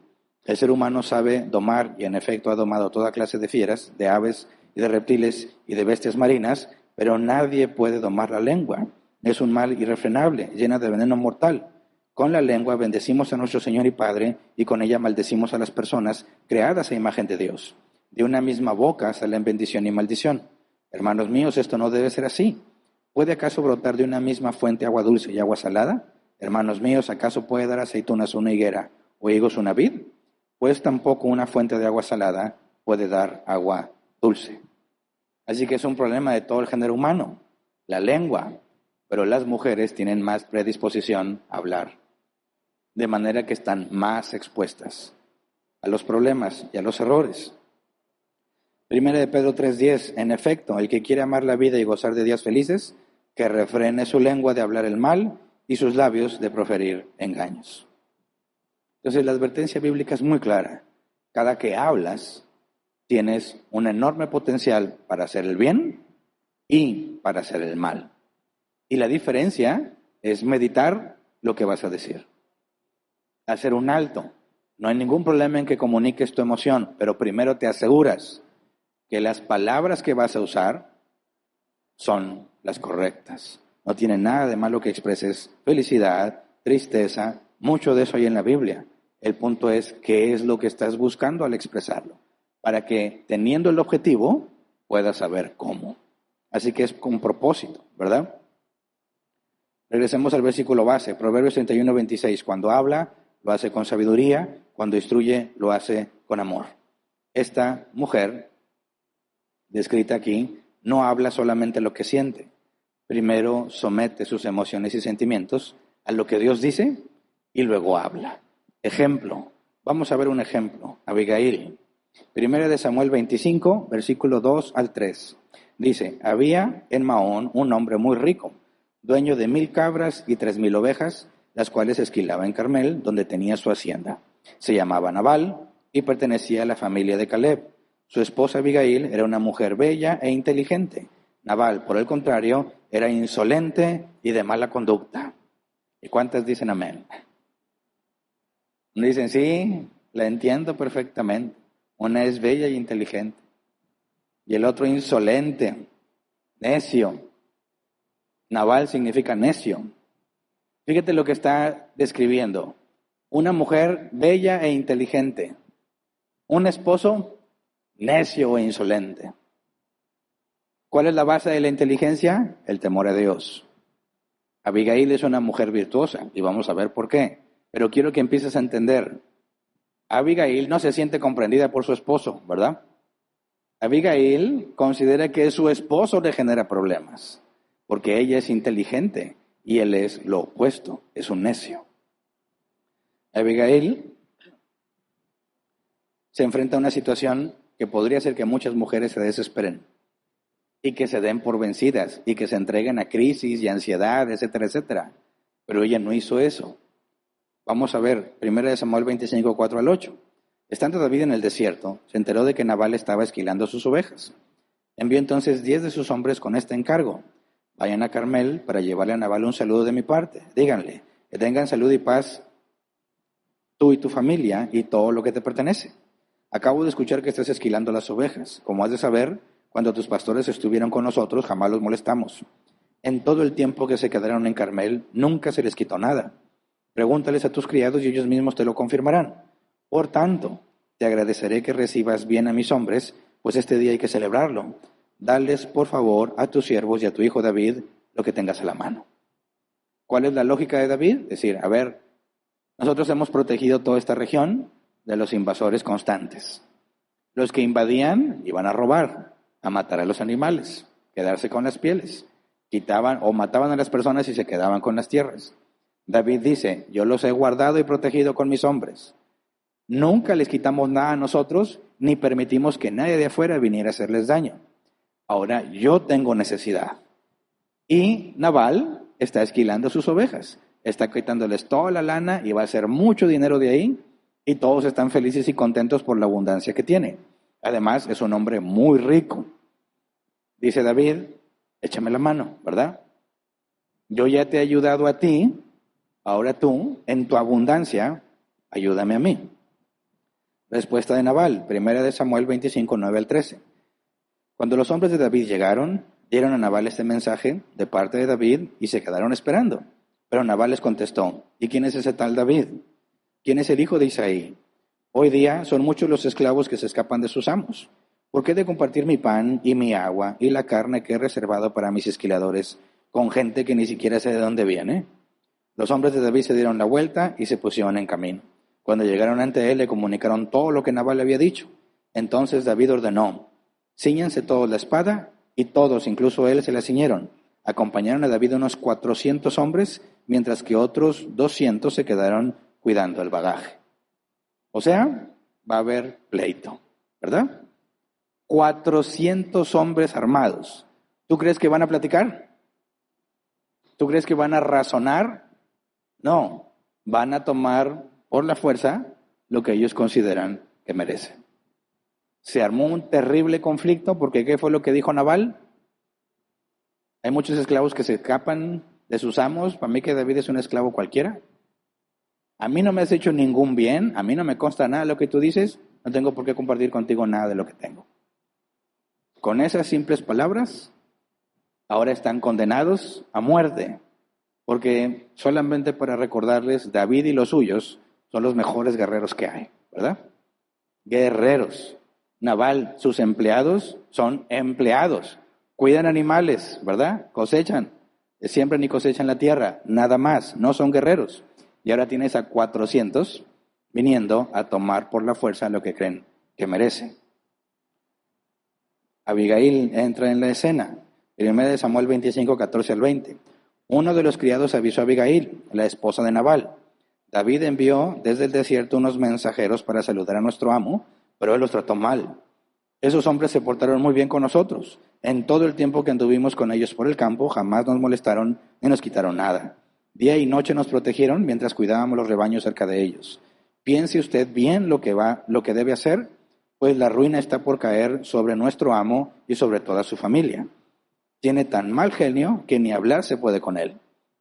El ser humano sabe domar y en efecto ha domado toda clase de fieras, de aves y de reptiles y de bestias marinas, pero nadie puede domar la lengua. Es un mal irrefrenable, llena de veneno mortal. Con la lengua bendecimos a nuestro Señor y Padre y con ella maldecimos a las personas creadas a imagen de Dios. De una misma boca salen bendición y maldición. Hermanos míos, esto no debe ser así. ¿Puede acaso brotar de una misma fuente agua dulce y agua salada? Hermanos míos, ¿acaso puede dar aceitunas una higuera o higos una vid? Pues tampoco una fuente de agua salada puede dar agua dulce. Así que es un problema de todo el género humano, la lengua. Pero las mujeres tienen más predisposición a hablar, de manera que están más expuestas a los problemas y a los errores. Primera de Pedro 3:10, en efecto, el que quiere amar la vida y gozar de días felices, que refrene su lengua de hablar el mal y sus labios de proferir engaños. Entonces la advertencia bíblica es muy clara. Cada que hablas, tienes un enorme potencial para hacer el bien y para hacer el mal. Y la diferencia es meditar lo que vas a decir. Hacer un alto. No hay ningún problema en que comuniques tu emoción, pero primero te aseguras que las palabras que vas a usar son las correctas. No tiene nada de malo que expreses felicidad, tristeza, mucho de eso hay en la Biblia. El punto es qué es lo que estás buscando al expresarlo, para que teniendo el objetivo puedas saber cómo. Así que es con propósito, ¿verdad? Regresemos al versículo base, Proverbios 31:26. Cuando habla, lo hace con sabiduría, cuando instruye, lo hace con amor. Esta mujer descrita aquí, no habla solamente lo que siente. Primero somete sus emociones y sentimientos a lo que Dios dice y luego habla. Ejemplo, vamos a ver un ejemplo. Abigail, 1 de Samuel 25, versículo 2 al 3. Dice, había en Maón un hombre muy rico, dueño de 1,000 cabras y 3,000 ovejas, las cuales esquilaba en Carmel, donde tenía su hacienda. Se llamaba Nabal y pertenecía a la familia de Caleb. Su esposa Abigail era una mujer bella e inteligente. Nabal, por el contrario, era insolente y de mala conducta. ¿Y cuántas dicen amén? Dicen, sí, la entiendo perfectamente. Una es bella e inteligente. Y el otro insolente, necio. Nabal significa necio. Fíjate lo que está describiendo. Una mujer bella e inteligente. Un esposo necio e insolente. ¿Cuál es la base de la inteligencia? El temor a Dios. Abigail es una mujer virtuosa y vamos a ver por qué. Pero quiero que empieces a entender. Abigail no se siente comprendida por su esposo, ¿verdad? Abigail considera que su esposo le genera problemas, porque ella es inteligente y él es lo opuesto, es un necio. Abigail se enfrenta a una situación que podría hacer que muchas mujeres se desesperen y que se den por vencidas y que se entreguen a crisis y ansiedad, etcétera, etcétera. Pero ella no hizo eso. Vamos a ver, 1 Samuel 25, 4 al 8. Estando David en el desierto, se enteró de que Nabal estaba esquilando sus ovejas. Envió entonces 10 de sus hombres con este encargo. Vayan a Carmel para llevarle a Nabal un saludo de mi parte. Díganle, que tengan salud y paz tú y tu familia y todo lo que te pertenece. Acabo de escuchar que estás esquilando las ovejas. Como has de saber, cuando tus pastores estuvieron con nosotros, jamás los molestamos. En todo el tiempo que se quedaron en Carmel, nunca se les quitó nada. Pregúntales a tus criados y ellos mismos te lo confirmarán. Por tanto, te agradeceré que recibas bien a mis hombres, pues este día hay que celebrarlo. Dales, por favor, a tus siervos y a tu hijo David lo que tengas a la mano. ¿Cuál es la lógica de David? Decir, a ver, nosotros hemos protegido toda esta región de los invasores constantes. Los que invadían iban a robar, a matar a los animales, quedarse con las pieles. Quitaban o mataban a las personas y se quedaban con las tierras. David dice, yo los he guardado y protegido con mis hombres. Nunca les quitamos nada a nosotros, ni permitimos que nadie de afuera viniera a hacerles daño. Ahora yo tengo necesidad. Y Nabal está esquilando sus ovejas, está quitándoles toda la lana y va a hacer mucho dinero de ahí, y todos están felices y contentos por la abundancia que tiene. Además, es un hombre muy rico. Dice David, échame la mano, ¿verdad? Yo ya te he ayudado a ti, ahora tú, en tu abundancia, ayúdame a mí. Respuesta de Nabal, 1 Samuel 25, 9 al 13. Cuando los hombres de David llegaron, dieron a Nabal este mensaje de parte de David y se quedaron esperando. Pero Nabal les contestó, ¿y quién es ese tal David? ¿Quién es el hijo de Isaí? Hoy día son muchos los esclavos que se escapan de sus amos. ¿Por qué he de compartir mi pan y mi agua y la carne que he reservado para mis esquiladores con gente que ni siquiera sé de dónde viene? Los hombres de David se dieron la vuelta y se pusieron en camino. Cuando llegaron ante él, le comunicaron todo lo que Nabal le había dicho. Entonces David ordenó, cíñanse todos la espada, y todos, incluso él, se la ciñeron. Acompañaron a David unos 400 hombres, mientras que otros 200 se quedaron cuidando el bagaje. O sea, va a haber pleito, ¿verdad? 400 hombres armados. ¿Tú crees que van a platicar? ¿Tú crees que van a razonar? No, van a tomar por la fuerza lo que ellos consideran que merecen. Se armó un terrible conflicto porque ¿qué fue lo que dijo Nabal? Hay muchos esclavos que se escapan de sus amos. Para mí que David es un esclavo cualquiera. A mí no me has hecho ningún bien, a mí no me consta nada de lo que tú dices, no tengo por qué compartir contigo nada de lo que tengo. Con esas simples palabras, ahora están condenados a muerte, porque solamente para recordarles, David y los suyos son los mejores guerreros que hay, ¿verdad? Guerreros. Nabal, sus empleados son empleados. Cuidan animales, ¿verdad? Cosechan. Siembran y cosechan la tierra, nada más, no son guerreros. Y ahora tienes a 400 viniendo a tomar por la fuerza lo que creen que merecen. Abigail entra en la escena. 1 Samuel 25, 14 al 20. Uno de los criados avisó a Abigail, la esposa de Nabal. David envió desde el desierto unos mensajeros para saludar a nuestro amo, pero él los trató mal. Esos hombres se portaron muy bien con nosotros. En todo el tiempo que anduvimos con ellos por el campo, jamás nos molestaron ni nos quitaron nada. Día y noche nos protegieron mientras cuidábamos los rebaños cerca de ellos. Piense usted bien lo que debe hacer, pues la ruina está por caer sobre nuestro amo y sobre toda su familia. Tiene tan mal genio que ni hablar se puede con él.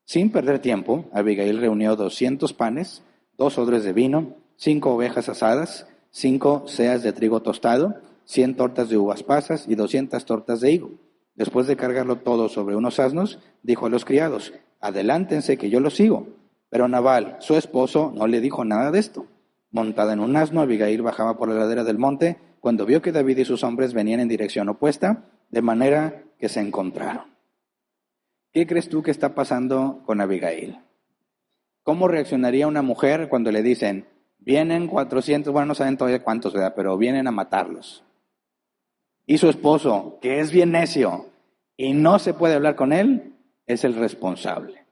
Sin perder tiempo, Abigail reunió 200 panes, 2 odres de vino, 5 ovejas asadas, 5 seas de trigo tostado, 100 tortas de uvas pasas y 200 tortas de higo. Después de cargarlo todo sobre unos asnos, dijo a los criados, adelántense que yo los sigo. Pero Nabal, su esposo, no le dijo nada de esto. Montada en un asno, Abigail bajaba por la ladera del monte cuando vio que David y sus hombres venían en dirección opuesta, de manera que se encontraron. ¿Qué crees tú que está pasando con Abigail? ¿Cómo reaccionaría una mujer cuando le dicen, vienen 400, bueno, no saben todavía cuántos, ¿verdad? Pero vienen a matarlos? Y su esposo, que es bien necio y no se puede hablar con él, es el responsable.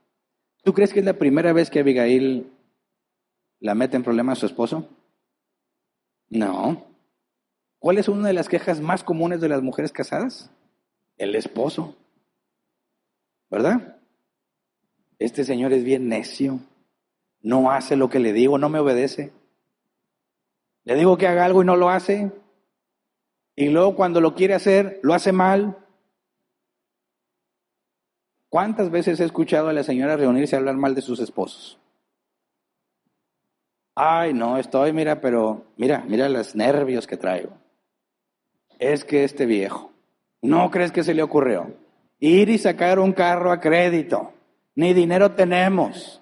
¿Tú crees que es la primera vez que Abigail la mete en problemas a su esposo? No. ¿Cuál es una de las quejas más comunes de las mujeres casadas? El esposo. ¿Verdad? Este señor es bien necio. No hace lo que le digo, no me obedece. Le digo que haga algo y no lo hace. Y luego cuando lo quiere hacer, lo hace mal. ¿Cuántas veces he escuchado a las señoras reunirse a hablar mal de sus esposos? Ay, no, mira los nervios que traigo. Es que este viejo, ¿no crees que se le ocurrió? Ir y sacar un carro a crédito. Ni dinero tenemos.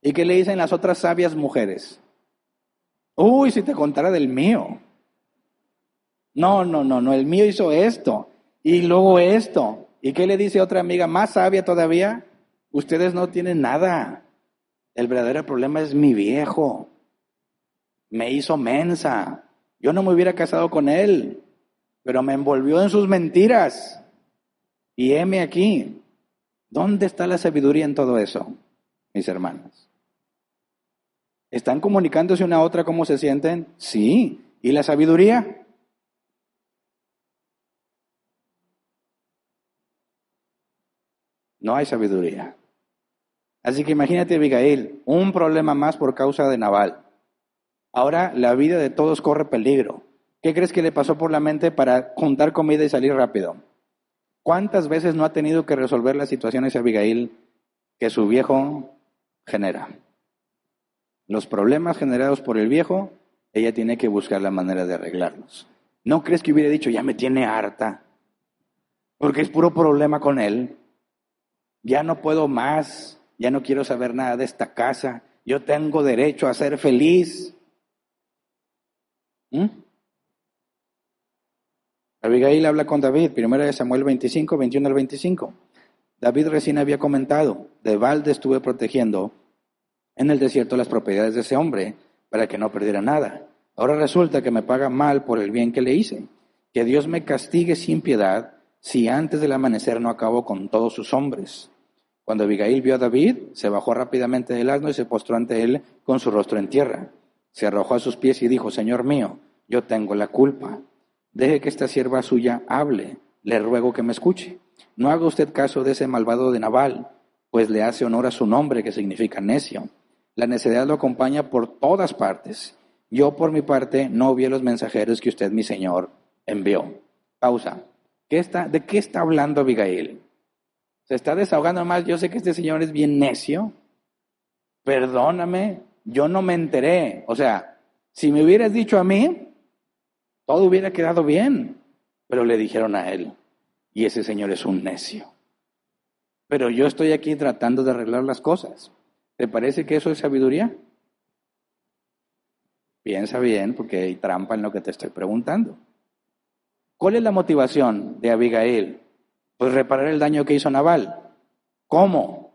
¿Y qué le dicen las otras sabias mujeres? Uy, si te contara del mío. No, el mío hizo esto. Y luego esto. ¿Y qué le dice otra amiga más sabia todavía? Ustedes no tienen nada. El verdadero problema es mi viejo. Me hizo mensa. Yo no me hubiera casado con él, pero me envolvió en sus mentiras. Y heme aquí. ¿Dónde está la sabiduría en todo eso, mis hermanas? ¿Están comunicándose una a otra cómo se sienten? Sí. ¿Y la sabiduría? No hay sabiduría. Así que imagínate, Abigail, un problema más por causa de Nabal. Ahora la vida de todos corre peligro. ¿Qué crees que le pasó por la mente para juntar comida y salir rápido? ¿Cuántas veces no ha tenido que resolver las situaciones Abigail que su viejo genera? Los problemas generados por el viejo, ella tiene que buscar la manera de arreglarlos. ¿No crees que hubiera dicho, ya me tiene harta? Porque es puro problema con él. Ya no puedo más, ya no quiero saber nada de esta casa. Yo tengo derecho a ser feliz. Abigail habla con David, 1 Samuel 25, 21 al 25. David recién había comentado, de balde estuve protegiendo en el desierto las propiedades de ese hombre para que no perdiera nada. Ahora resulta que me paga mal por el bien que le hice. Que Dios me castigue sin piedad si antes del amanecer no acabo con todos sus hombres. Cuando Abigail vio a David, se bajó rápidamente del asno y se postró ante él con su rostro en tierra. Se arrojó a sus pies y dijo, Señor mío, yo tengo la culpa. Deje que esta sierva suya hable, le ruego que me escuche. No haga usted caso de ese malvado de Nabal, pues le hace honor a su nombre, que significa necio. La necedad lo acompaña por todas partes. Yo, por mi parte, no vi a los mensajeros que usted, mi señor, envió. Pausa. ¿De qué está hablando Abigail? Se está desahogando más. Yo sé que este señor es bien necio. Perdóname, yo no me enteré. O sea, si me hubieras dicho a mí, todo hubiera quedado bien, pero le dijeron a él, y ese señor es un necio. Pero yo estoy aquí tratando de arreglar las cosas. ¿Te parece que eso es sabiduría? Piensa bien, porque hay trampa en lo que te estoy preguntando. ¿Cuál es la motivación de Abigail? Pues reparar el daño que hizo Nabal. ¿Cómo?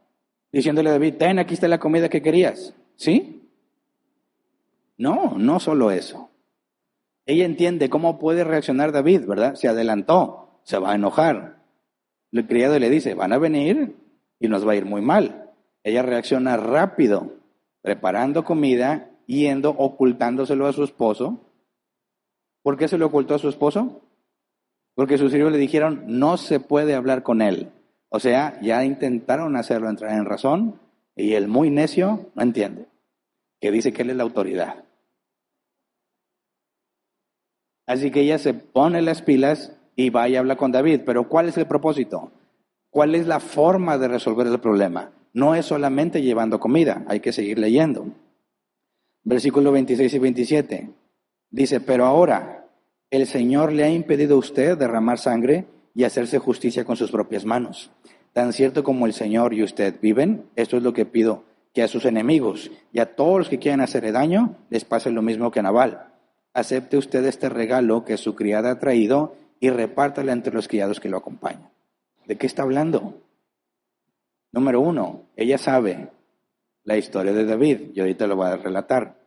Diciéndole a David, ten, aquí está la comida que querías. ¿Sí? No solo eso. Ella entiende cómo puede reaccionar David, ¿verdad? Se adelantó, se va a enojar. El criado le dice, van a venir y nos va a ir muy mal. Ella reacciona rápido, preparando comida, yendo, ocultándoselo a su esposo. ¿Por qué se lo ocultó a su esposo? Porque sus hijos le dijeron, no se puede hablar con él. O sea, ya intentaron hacerlo entrar en razón y el muy necio no entiende, que dice que él es la autoridad. Así que ella se pone las pilas y va y habla con David. Pero ¿cuál es el propósito? ¿Cuál es la forma de resolver el problema? No es solamente llevando comida, hay que seguir leyendo. Versículos 26 y 27. Dice, pero ahora el Señor le ha impedido a usted derramar sangre y hacerse justicia con sus propias manos. Tan cierto como el Señor y usted viven, esto es lo que pido, que a sus enemigos y a todos los que quieran hacerle daño, les pase lo mismo que a Nabal. Acepte usted este regalo que su criada ha traído y repártalo entre los criados que lo acompañan. ¿De qué está hablando? Número 1, ella sabe la historia de David, y ahorita lo voy a relatar.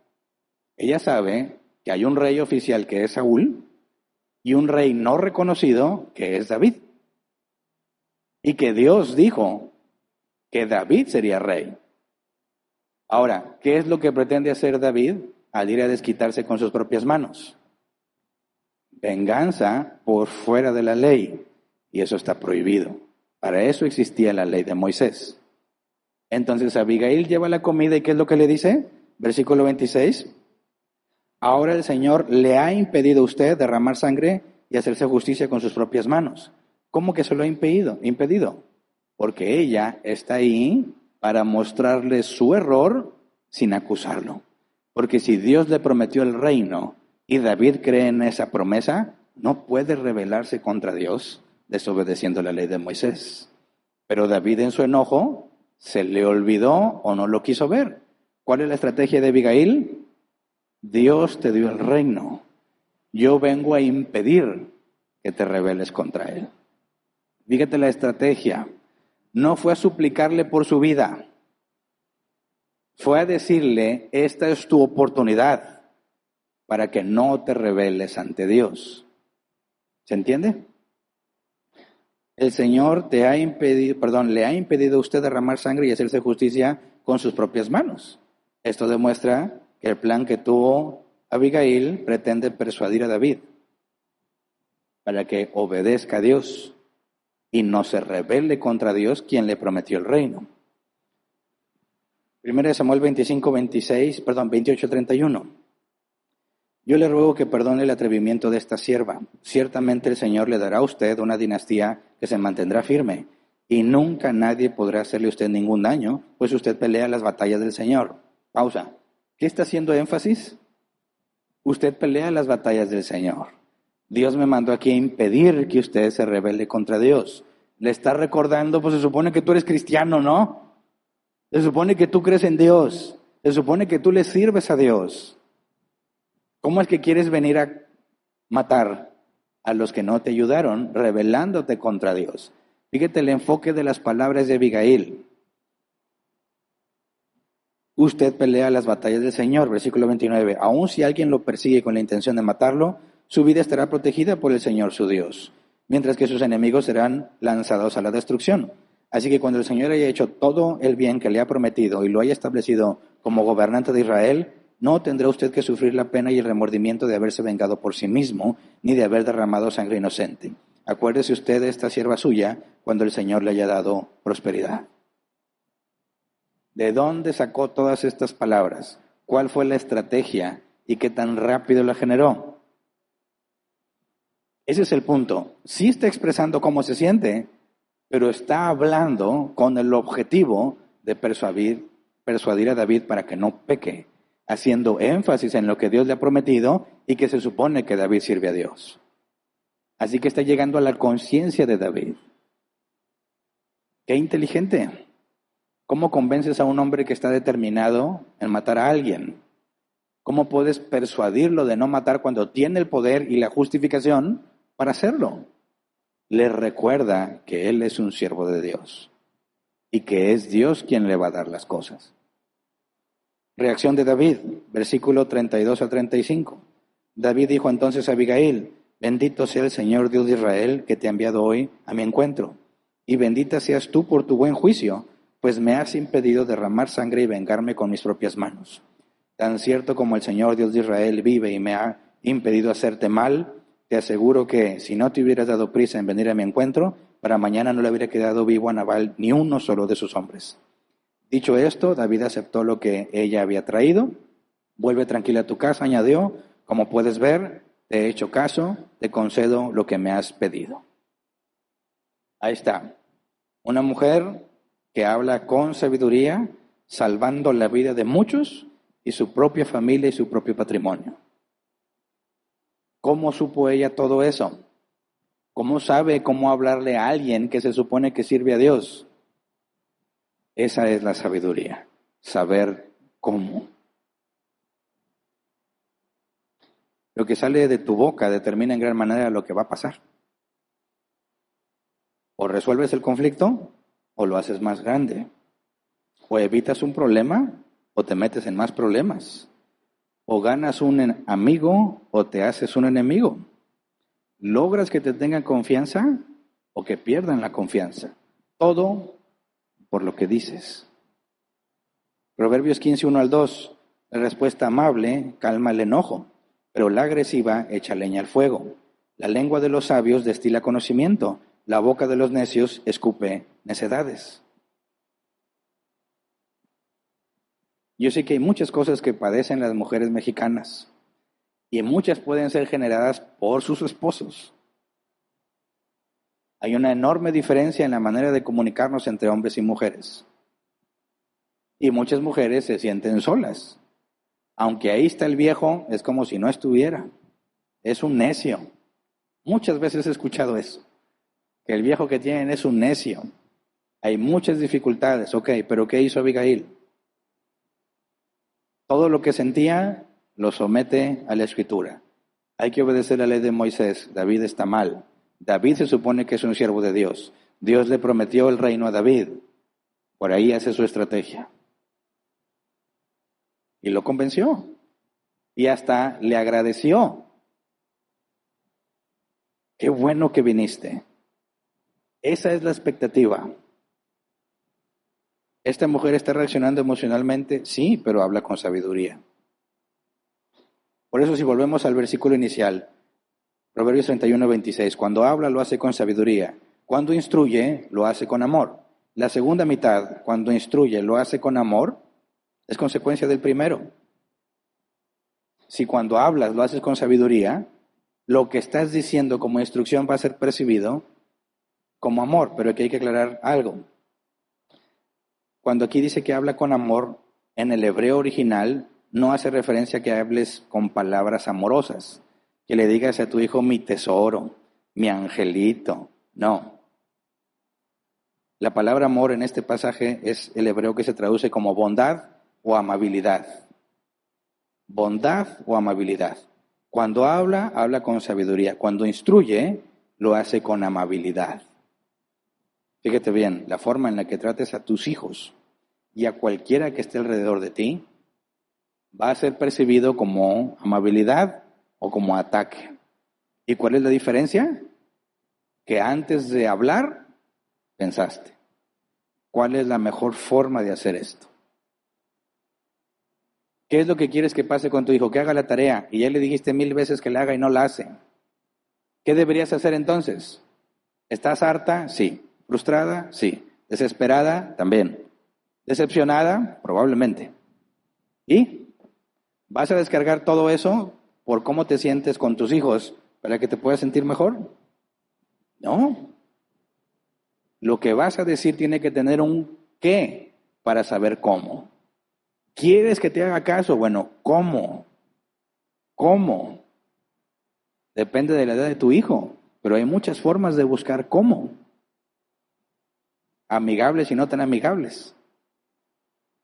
Ella sabe que hay un rey oficial que es Saúl y un rey no reconocido que es David. Y que Dios dijo que David sería rey. Ahora, ¿qué es lo que pretende hacer David al ir a desquitarse con sus propias manos? Venganza por fuera de la ley. Y eso está prohibido. Para eso existía la ley de Moisés. Entonces Abigail lleva la comida y ¿qué es lo que le dice? Versículo 26. Ahora el Señor le ha impedido a usted derramar sangre y hacerse justicia con sus propias manos. ¿Cómo que se lo ha impedido? Porque ella está ahí para mostrarle su error sin acusarlo. Porque si Dios le prometió el reino y David cree en esa promesa, no puede rebelarse contra Dios desobedeciendo la ley de Moisés. Pero David en su enojo se le olvidó o no lo quiso ver. ¿Cuál es la estrategia de Abigail? Dios te dio el reino. Yo vengo a impedir que te rebeles contra él. Fíjate la estrategia. No fue a suplicarle por su vida. Fue a decirle, esta es tu oportunidad para que no te rebeles ante Dios. ¿Se entiende? El Señor le ha impedido a usted derramar sangre y hacerse justicia con sus propias manos. Esto demuestra que el plan que tuvo Abigail pretende persuadir a David para que obedezca a Dios y no se rebele contra Dios, quien le prometió el reino. 1 Samuel 28:31. Yo le ruego que perdone el atrevimiento de esta sierva. Ciertamente el Señor le dará a usted una dinastía que se mantendrá firme, y nunca nadie podrá hacerle a usted ningún daño, pues usted pelea las batallas del Señor. Pausa. ¿Qué está haciendo énfasis? Usted pelea las batallas del Señor. Dios me mandó aquí a impedir que usted se rebele contra Dios. Le está recordando, pues se supone que tú eres cristiano, ¿no? Se supone que tú crees en Dios. Se supone que tú le sirves a Dios. ¿Cómo es que quieres venir a matar a los que no te ayudaron, rebelándote contra Dios? Fíjate el enfoque de las palabras de Abigail. Usted pelea las batallas del Señor, versículo 29. Aun si alguien lo persigue con la intención de matarlo, su vida estará protegida por el Señor su Dios, mientras que sus enemigos serán lanzados a la destrucción. Así que cuando el Señor haya hecho todo el bien que le ha prometido y lo haya establecido como gobernante de Israel, no tendrá usted que sufrir la pena y el remordimiento de haberse vengado por sí mismo, ni de haber derramado sangre inocente. Acuérdese usted de esta sierva suya cuando el Señor le haya dado prosperidad. ¿De dónde sacó todas estas palabras? ¿Cuál fue la estrategia y qué tan rápido la generó? Ese es el punto. Sí está expresando cómo se siente, pero está hablando con el objetivo de persuadir a David para que no peque, haciendo énfasis en lo que Dios le ha prometido y que se supone que David sirve a Dios. Así que está llegando a la conciencia de David. ¡Qué inteligente! ¿Cómo convences a un hombre que está determinado en matar a alguien? ¿Cómo puedes persuadirlo de no matar cuando tiene el poder y la justificación para hacerlo? Le recuerda que él es un siervo de Dios y que es Dios quien le va a dar las cosas. Reacción de David, versículo 32 a 35. David dijo entonces a Abigail, bendito sea el Señor Dios de Israel que te ha enviado hoy a mi encuentro, y bendita seas tú por tu buen juicio, pues me has impedido derramar sangre y vengarme con mis propias manos. Tan cierto como el Señor Dios de Israel vive y me ha impedido hacerte mal, te aseguro que si no te hubieras dado prisa en venir a mi encuentro, para mañana no le hubiera quedado vivo a Nabal ni uno solo de sus hombres. Dicho esto, David aceptó lo que ella había traído. Vuelve tranquila a tu casa, añadió, como puedes ver, te he hecho caso, te concedo lo que me has pedido. Ahí está, una mujer que habla con sabiduría, salvando la vida de muchos y su propia familia y su propio patrimonio. ¿Cómo supo ella todo eso? ¿Cómo sabe cómo hablarle a alguien que se supone que sirve a Dios? Esa es la sabiduría, saber cómo. Lo que sale de tu boca determina en gran manera lo que va a pasar. O resuelves el conflicto o lo haces más grande. O evitas un problema o te metes en más problemas. O ganas un amigo o te haces un enemigo. Logras que te tengan confianza o que pierdan la confianza. Todo por lo que dices. Proverbios 15, 1 al 2. La respuesta amable calma el enojo, pero la agresiva echa leña al fuego. La lengua de los sabios destila conocimiento. La boca de los necios escupe necedades. Yo sé que hay muchas cosas que padecen las mujeres mexicanas y muchas pueden ser generadas por sus esposos. Hay una enorme diferencia en la manera de comunicarnos entre hombres y mujeres. Y muchas mujeres se sienten solas. Aunque ahí está el viejo, es como si no estuviera. Es un necio. Muchas veces he escuchado eso. Que el viejo que tienen es un necio. Hay muchas dificultades. Ok, pero ¿qué hizo Abigail? Todo lo que sentía lo somete a la Escritura. Hay que obedecer la ley de Moisés. David está mal. David se supone que es un siervo de Dios. Dios le prometió el reino a David. Por ahí hace su estrategia. Y lo convenció. Y hasta le agradeció. Qué bueno que viniste. Esa es la expectativa. ¿Esta mujer está reaccionando emocionalmente? Sí, pero habla con sabiduría. Por eso si volvemos al versículo inicial, Proverbios 31, 26, cuando habla lo hace con sabiduría, cuando instruye lo hace con amor. La segunda mitad, cuando instruye lo hace con amor, es consecuencia del primero. Si cuando hablas lo haces con sabiduría, lo que estás diciendo como instrucción va a ser percibido como amor, pero aquí hay que aclarar algo. Cuando aquí dice que habla con amor, en el hebreo original no hace referencia a que hables con palabras amorosas, que le digas a tu hijo mi tesoro, mi angelito. No. La palabra amor en este pasaje es el hebreo que se traduce como bondad o amabilidad. Bondad o amabilidad. Cuando habla, habla con sabiduría. Cuando instruye, lo hace con amabilidad. Fíjate bien, la forma en la que trates a tus hijos y a cualquiera que esté alrededor de ti va a ser percibido como amabilidad o como ataque. ¿Y cuál es la diferencia? Que antes de hablar, pensaste, ¿cuál es la mejor forma de hacer esto? ¿Qué es lo que quieres que pase con tu hijo? Que haga la tarea y ya le dijiste 1000 veces que la haga y no la hace. ¿Qué deberías hacer entonces? ¿Estás harta? Sí. ¿Frustrada? Sí. ¿Desesperada? También. ¿Decepcionada? Probablemente. ¿Y? ¿Vas a descargar todo eso por cómo te sientes con tus hijos para que te puedas sentir mejor? No. Lo que vas a decir tiene que tener un qué para saber cómo. ¿Quieres que te haga caso? Bueno, ¿cómo? ¿Cómo? Depende de la edad de tu hijo, pero hay muchas formas de buscar cómo. Amigables y no tan amigables.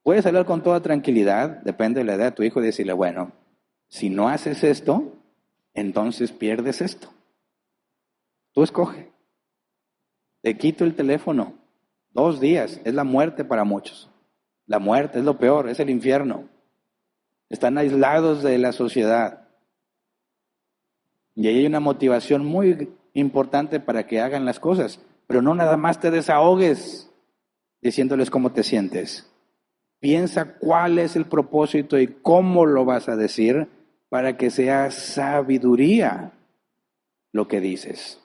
Puedes hablar con toda tranquilidad, depende de la edad de tu hijo, y decirle, bueno, si no haces esto, entonces pierdes esto. Tú escoge. Te quito el teléfono. 2 días, es la muerte para muchos. La muerte es lo peor, es el infierno. Están aislados de la sociedad. Y ahí hay una motivación muy importante para que hagan las cosas. Pero no nada más te desahogues diciéndoles cómo te sientes. Piensa cuál es el propósito y cómo lo vas a decir para que sea sabiduría lo que dices.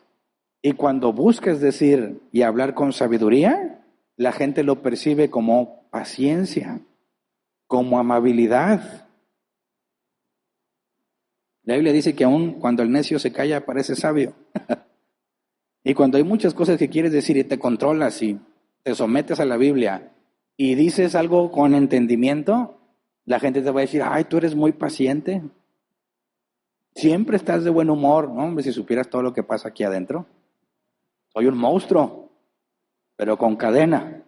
Y cuando busques decir y hablar con sabiduría, la gente lo percibe como paciencia, como amabilidad. La Biblia dice que aun cuando el necio se calla parece sabio. Y cuando hay muchas cosas que quieres decir y te controlas y te sometes a la Biblia y dices algo con entendimiento, la gente te va a decir, ay, tú eres muy paciente. Siempre estás de buen humor. No, hombre, si supieras todo lo que pasa aquí adentro. Soy un monstruo, pero con cadena.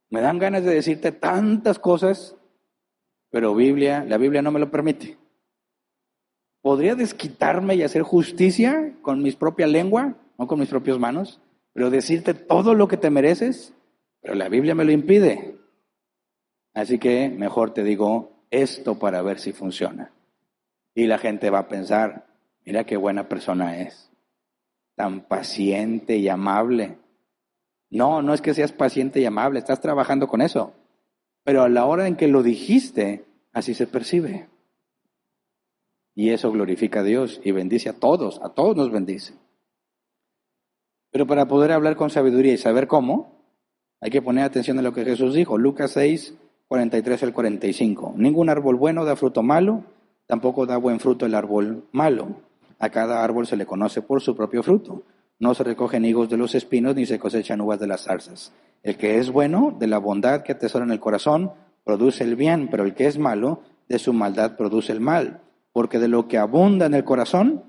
Me dan ganas de decirte tantas cosas, pero la Biblia no me lo permite. ¿Podría desquitarme y hacer justicia con mi propia lengua, no con mis propias manos? pero decirte todo lo que te mereces, pero la Biblia me lo impide. Así que mejor te digo esto para ver si funciona. Y la gente va a pensar, mira qué buena persona es, tan paciente y amable. No, no es que seas paciente y amable, estás trabajando con eso. Pero a la hora en que lo dijiste, así se percibe. Y eso glorifica a Dios y bendice a todos nos bendice. Pero para poder hablar con sabiduría y saber cómo, hay que poner atención a lo que Jesús dijo. Lucas 6, 43 al 45. Ningún árbol bueno da fruto malo, tampoco da buen fruto el árbol malo. A cada árbol se le conoce por su propio fruto. No se recogen higos de los espinos ni se cosechan uvas de las zarzas. El que es bueno, de la bondad que atesora en el corazón, produce el bien, pero el que es malo, de su maldad produce el mal. Porque de lo que abunda en el corazón,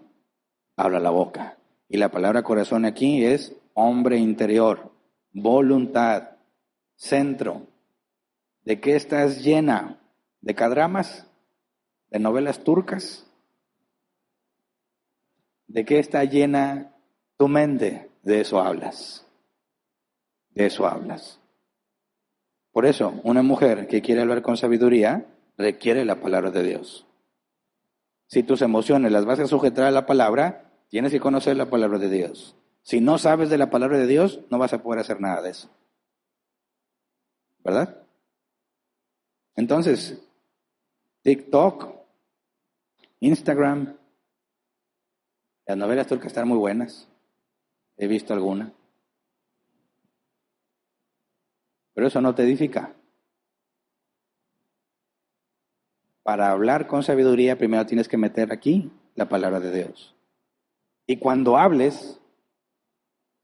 habla la boca. Y la palabra corazón aquí es hombre interior, voluntad, centro. ¿De qué estás llena? ¿De cadramas? ¿De novelas turcas? ¿De qué está llena tu mente? De eso hablas. De eso hablas. Por eso, una mujer que quiere hablar con sabiduría requiere la palabra de Dios. Si tus emociones las vas a sujetar a la palabra, tienes que conocer la palabra de Dios. Si no sabes de la palabra de Dios, no vas a poder hacer nada de eso. ¿Verdad? Entonces, TikTok, Instagram, las novelas turcas están muy buenas. He visto alguna. Pero eso no te edifica. Para hablar con sabiduría, primero tienes que meter aquí la palabra de Dios. Y cuando hables,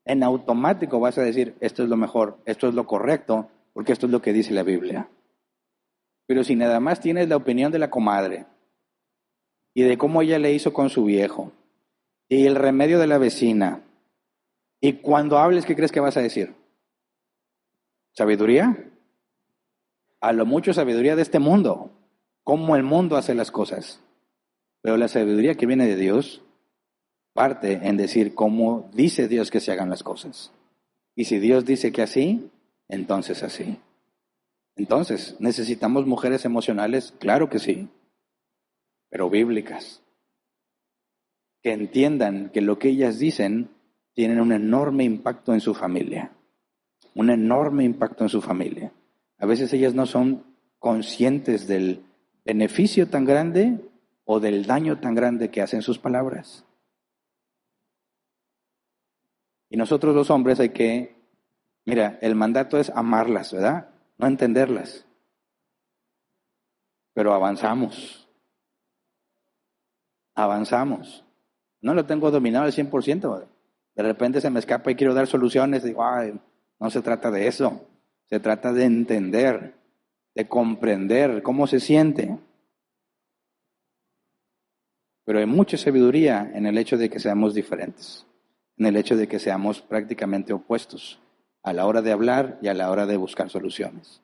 en automático vas a decir, esto es lo mejor, esto es lo correcto, porque esto es lo que dice la Biblia. Pero si nada más tienes la opinión de la comadre, y de cómo ella le hizo con su viejo, y el remedio de la vecina, y cuando hables, ¿qué crees que vas a decir? ¿Sabiduría? A lo mucho sabiduría de este mundo, cómo el mundo hace las cosas. Pero la sabiduría que viene de Dios parte en decir cómo dice Dios que se hagan las cosas. Y si Dios dice que así, entonces así. Entonces, ¿necesitamos mujeres emocionales? Claro que sí, pero bíblicas. Que entiendan que lo que ellas dicen tiene un enorme impacto en su familia. Un enorme impacto en su familia. A veces ellas no son conscientes del beneficio tan grande o del daño tan grande que hacen sus palabras. Y nosotros los hombres hay que, mira, el mandato es amarlas, ¿verdad? No entenderlas. Pero avanzamos. Avanzamos. No lo tengo dominado al 100%. De repente se me escapa y quiero dar soluciones. Digo, ay, no se trata de eso. Se trata de entender, de comprender cómo se siente. Pero hay mucha sabiduría en el hecho de que seamos diferentes. En el hecho de que seamos prácticamente opuestos a la hora de hablar y a la hora de buscar soluciones.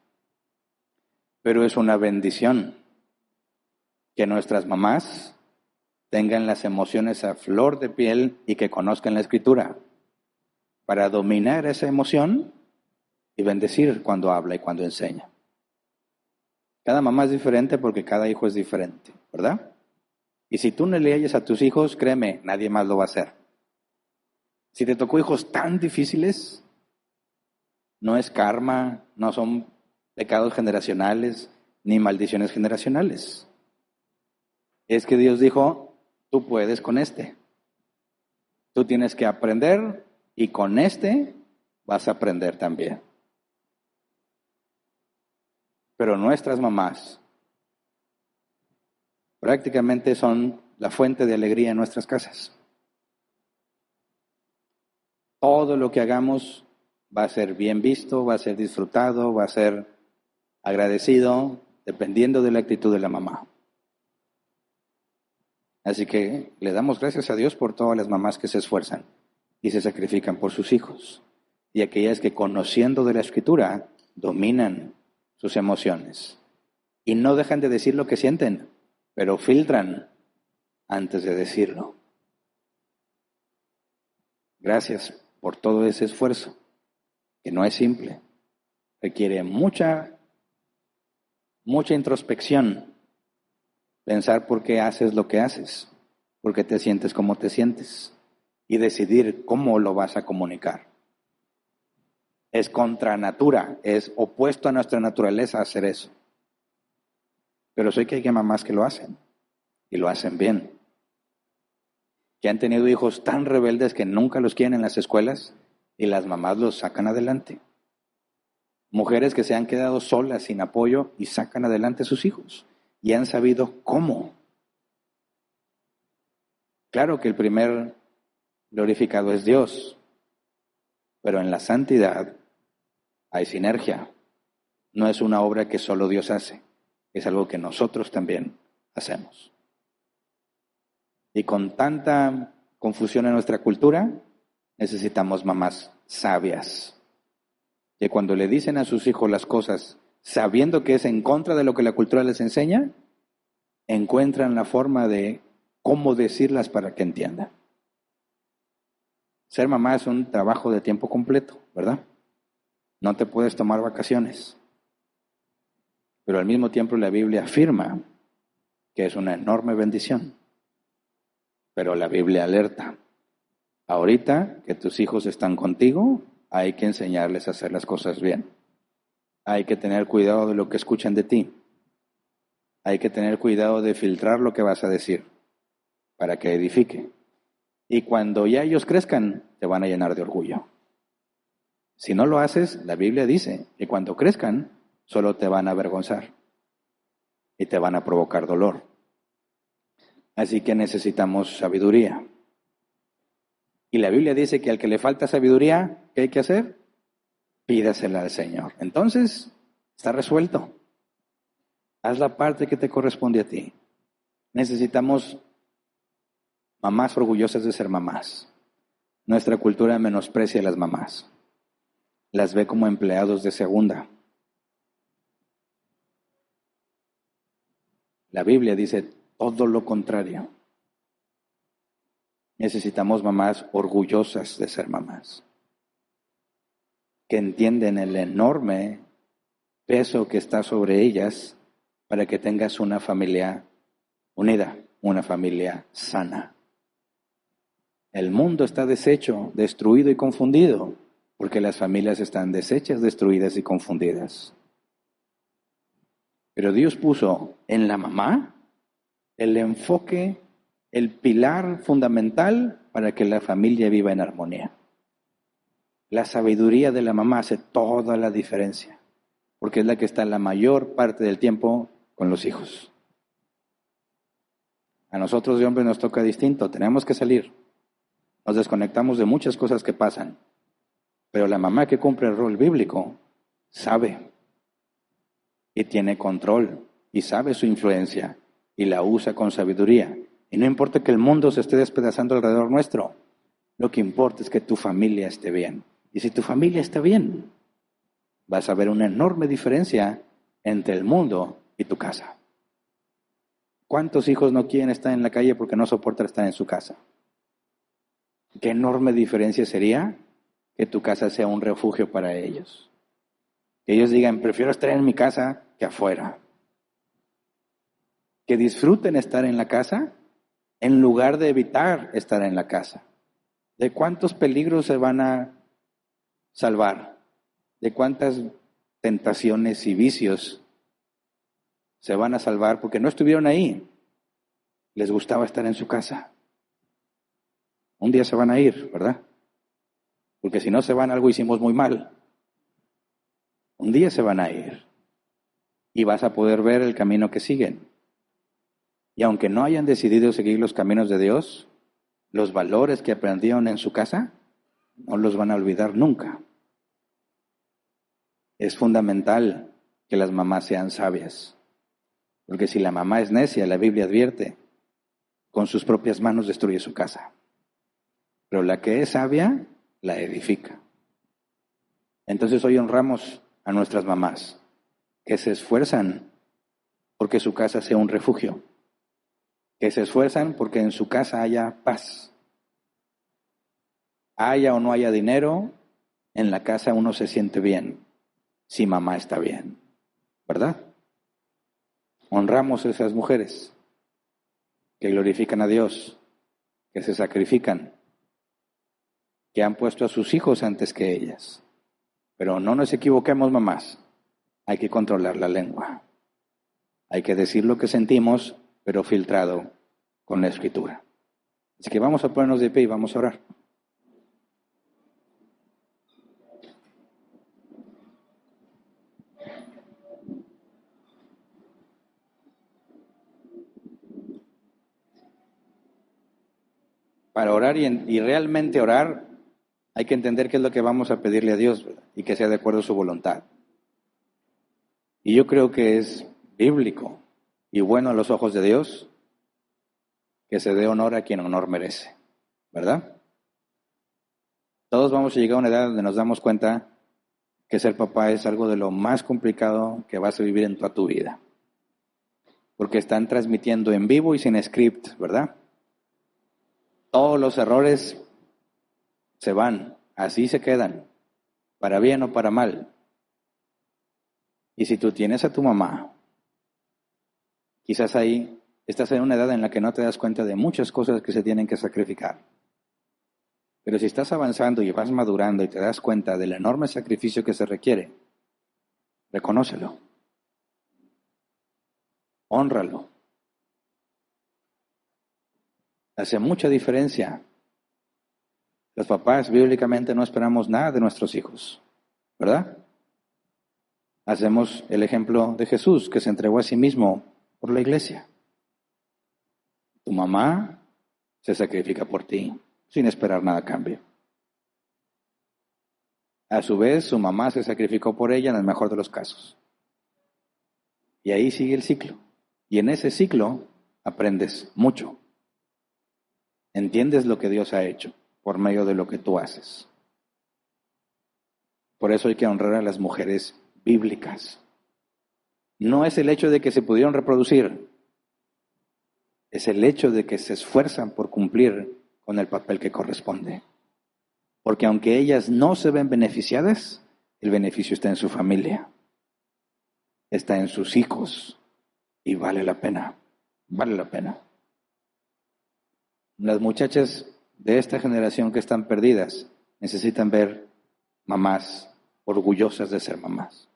Pero es una bendición que nuestras mamás tengan las emociones a flor de piel y que conozcan la Escritura para dominar esa emoción y bendecir cuando habla y cuando enseña. Cada mamá es diferente porque cada hijo es diferente, ¿verdad? Y si tú no le oyes a tus hijos, créeme, nadie más lo va a hacer. Si te tocó hijos tan difíciles, no es karma, no son pecados generacionales, ni maldiciones generacionales. Es que Dios dijo, tú puedes con este. Tú tienes que aprender y con este vas a aprender también. Pero nuestras mamás prácticamente son la fuente de alegría en nuestras casas. Todo lo que hagamos va a ser bien visto, va a ser disfrutado, va a ser agradecido, dependiendo de la actitud de la mamá. Así que le damos gracias a Dios por todas las mamás que se esfuerzan y se sacrifican por sus hijos. Y aquellas que conociendo de la Escritura dominan sus emociones. Y no dejan de decir lo que sienten, pero filtran antes de decirlo. Gracias por todo ese esfuerzo, que no es simple, requiere mucha introspección, pensar por qué haces lo que haces, por qué te sientes como te sientes y decidir cómo lo vas a comunicar. Es contra natura, es opuesto a nuestra naturaleza hacer eso. Pero sé que hay mamás que lo hacen y lo hacen bien. Que han tenido hijos tan rebeldes que nunca los quieren en las escuelas y las mamás los sacan adelante. Mujeres que se han quedado solas sin apoyo y sacan adelante a sus hijos y han sabido cómo. Claro que el primer glorificado es Dios, pero en la santidad hay sinergia. No es una obra que solo Dios hace, es algo que nosotros también hacemos. Y con tanta confusión en nuestra cultura, necesitamos mamás sabias, que cuando le dicen a sus hijos las cosas, sabiendo que es en contra de lo que la cultura les enseña, encuentran la forma de cómo decirlas para que entiendan. Ser mamá es un trabajo de tiempo completo, ¿verdad? No te puedes tomar vacaciones. Pero al mismo tiempo la Biblia afirma que es una enorme bendición. Pero la Biblia alerta. Ahorita que tus hijos están contigo, hay que enseñarles a hacer las cosas bien. Hay que tener cuidado de lo que escuchan de ti. Hay que tener cuidado de filtrar lo que vas a decir para que edifique. Y cuando ya ellos crezcan, te van a llenar de orgullo. Si no lo haces, la Biblia dice que cuando crezcan, solo te van a avergonzar y te van a provocar dolor. Así que necesitamos sabiduría. Y la Biblia dice que al que le falta sabiduría, ¿qué hay que hacer? Pídasela al Señor. Entonces, está resuelto. Haz la parte que te corresponde a ti. Necesitamos mamás orgullosas de ser mamás. Nuestra cultura menosprecia a las mamás. Las ve como empleados de segunda. La Biblia dice todo lo contrario. Necesitamos mamás orgullosas de ser mamás, que entienden el enorme peso que está sobre ellas para que tengas una familia unida, una familia sana. El mundo está deshecho, destruido y confundido, porque las familias están deshechas, destruidas y confundidas. Pero Dios puso en la mamá el enfoque, el pilar fundamental para que la familia viva en armonía. La sabiduría de la mamá hace toda la diferencia, porque es la que está la mayor parte del tiempo con los hijos. A nosotros de hombres nos toca distinto, tenemos que salir. Nos desconectamos de muchas cosas que pasan, pero la mamá que cumple el rol bíblico sabe y tiene control y sabe su influencia y la usa con sabiduría. Y no importa que el mundo se esté despedazando alrededor nuestro, lo que importa es que tu familia esté bien. Y si tu familia está bien, vas a ver una enorme diferencia entre el mundo y tu casa. ¿Cuántos hijos no quieren estar en la calle porque no soportan estar en su casa? ¿Qué enorme diferencia sería que tu casa sea un refugio para ellos? Que ellos digan, prefiero estar en mi casa que afuera. Que disfruten estar en la casa en lugar de evitar estar en la casa. ¿De cuántos peligros se van a salvar? ¿De cuántas tentaciones y vicios se van a salvar porque no estuvieron ahí? Les gustaba estar en su casa. Un día se van a ir, ¿verdad? Porque si no se van, algo hicimos muy mal. Un día se van a ir y vas a poder ver el camino que siguen. Y aunque no hayan decidido seguir los caminos de Dios, los valores que aprendieron en su casa no los van a olvidar nunca. Es fundamental que las mamás sean sabias, porque si la mamá es necia, la Biblia advierte, con sus propias manos destruye su casa. Pero la que es sabia, la edifica. Entonces hoy honramos a nuestras mamás, que se esfuerzan porque su casa sea un refugio, que se esfuerzan porque en su casa haya paz, haya o no haya dinero, en la casa uno se siente bien si mamá está bien, ¿verdad? Honramos a esas mujeres que glorifican a Dios, que se sacrifican, que han puesto a sus hijos antes que ellas. Pero no nos equivoquemos, mamás. Hay que controlar la lengua. Hay que decir lo que sentimos, pero filtrado con la Escritura. Así que vamos a ponernos de pie y vamos a orar. Para orar y realmente orar, hay que entender qué es lo que vamos a pedirle a Dios, ¿verdad? Y que sea de acuerdo a su voluntad. Y yo creo que es bíblico y bueno a los ojos de Dios que se dé honor a quien honor merece, ¿verdad? Todos vamos a llegar a una edad donde nos damos cuenta que ser papá es algo de lo más complicado que vas a vivir en toda tu vida. Porque están transmitiendo en vivo y sin script, ¿verdad? Todos los errores se van, así se quedan, para bien o para mal. Y si tú tienes a tu mamá, quizás ahí estás en una edad en la que no te das cuenta de muchas cosas que se tienen que sacrificar. Pero si estás avanzando y vas madurando y te das cuenta del enorme sacrificio que se requiere, reconócelo. Hónralo. Hace mucha diferencia. Los papás bíblicamente no esperamos nada de nuestros hijos, ¿verdad? Hacemos el ejemplo de Jesús, que se entregó a sí mismo por la iglesia. Tu mamá se sacrifica por ti, sin esperar nada a cambio. A su vez, su mamá se sacrificó por ella en el mejor de los casos. Y ahí sigue el ciclo. Y en ese ciclo aprendes mucho. Entiendes lo que Dios ha hecho por medio de lo que tú haces. Por eso hay que honrar a las mujeres bíblicas. No es el hecho de que se pudieron reproducir, es el hecho de que se esfuerzan por cumplir con el papel que corresponde. Porque aunque ellas no se ven beneficiadas, el beneficio está en su familia, está en sus hijos y vale la pena, vale la pena. Las muchachas de esta generación que están perdidas necesitan ver mamás orgullosas de ser mamás.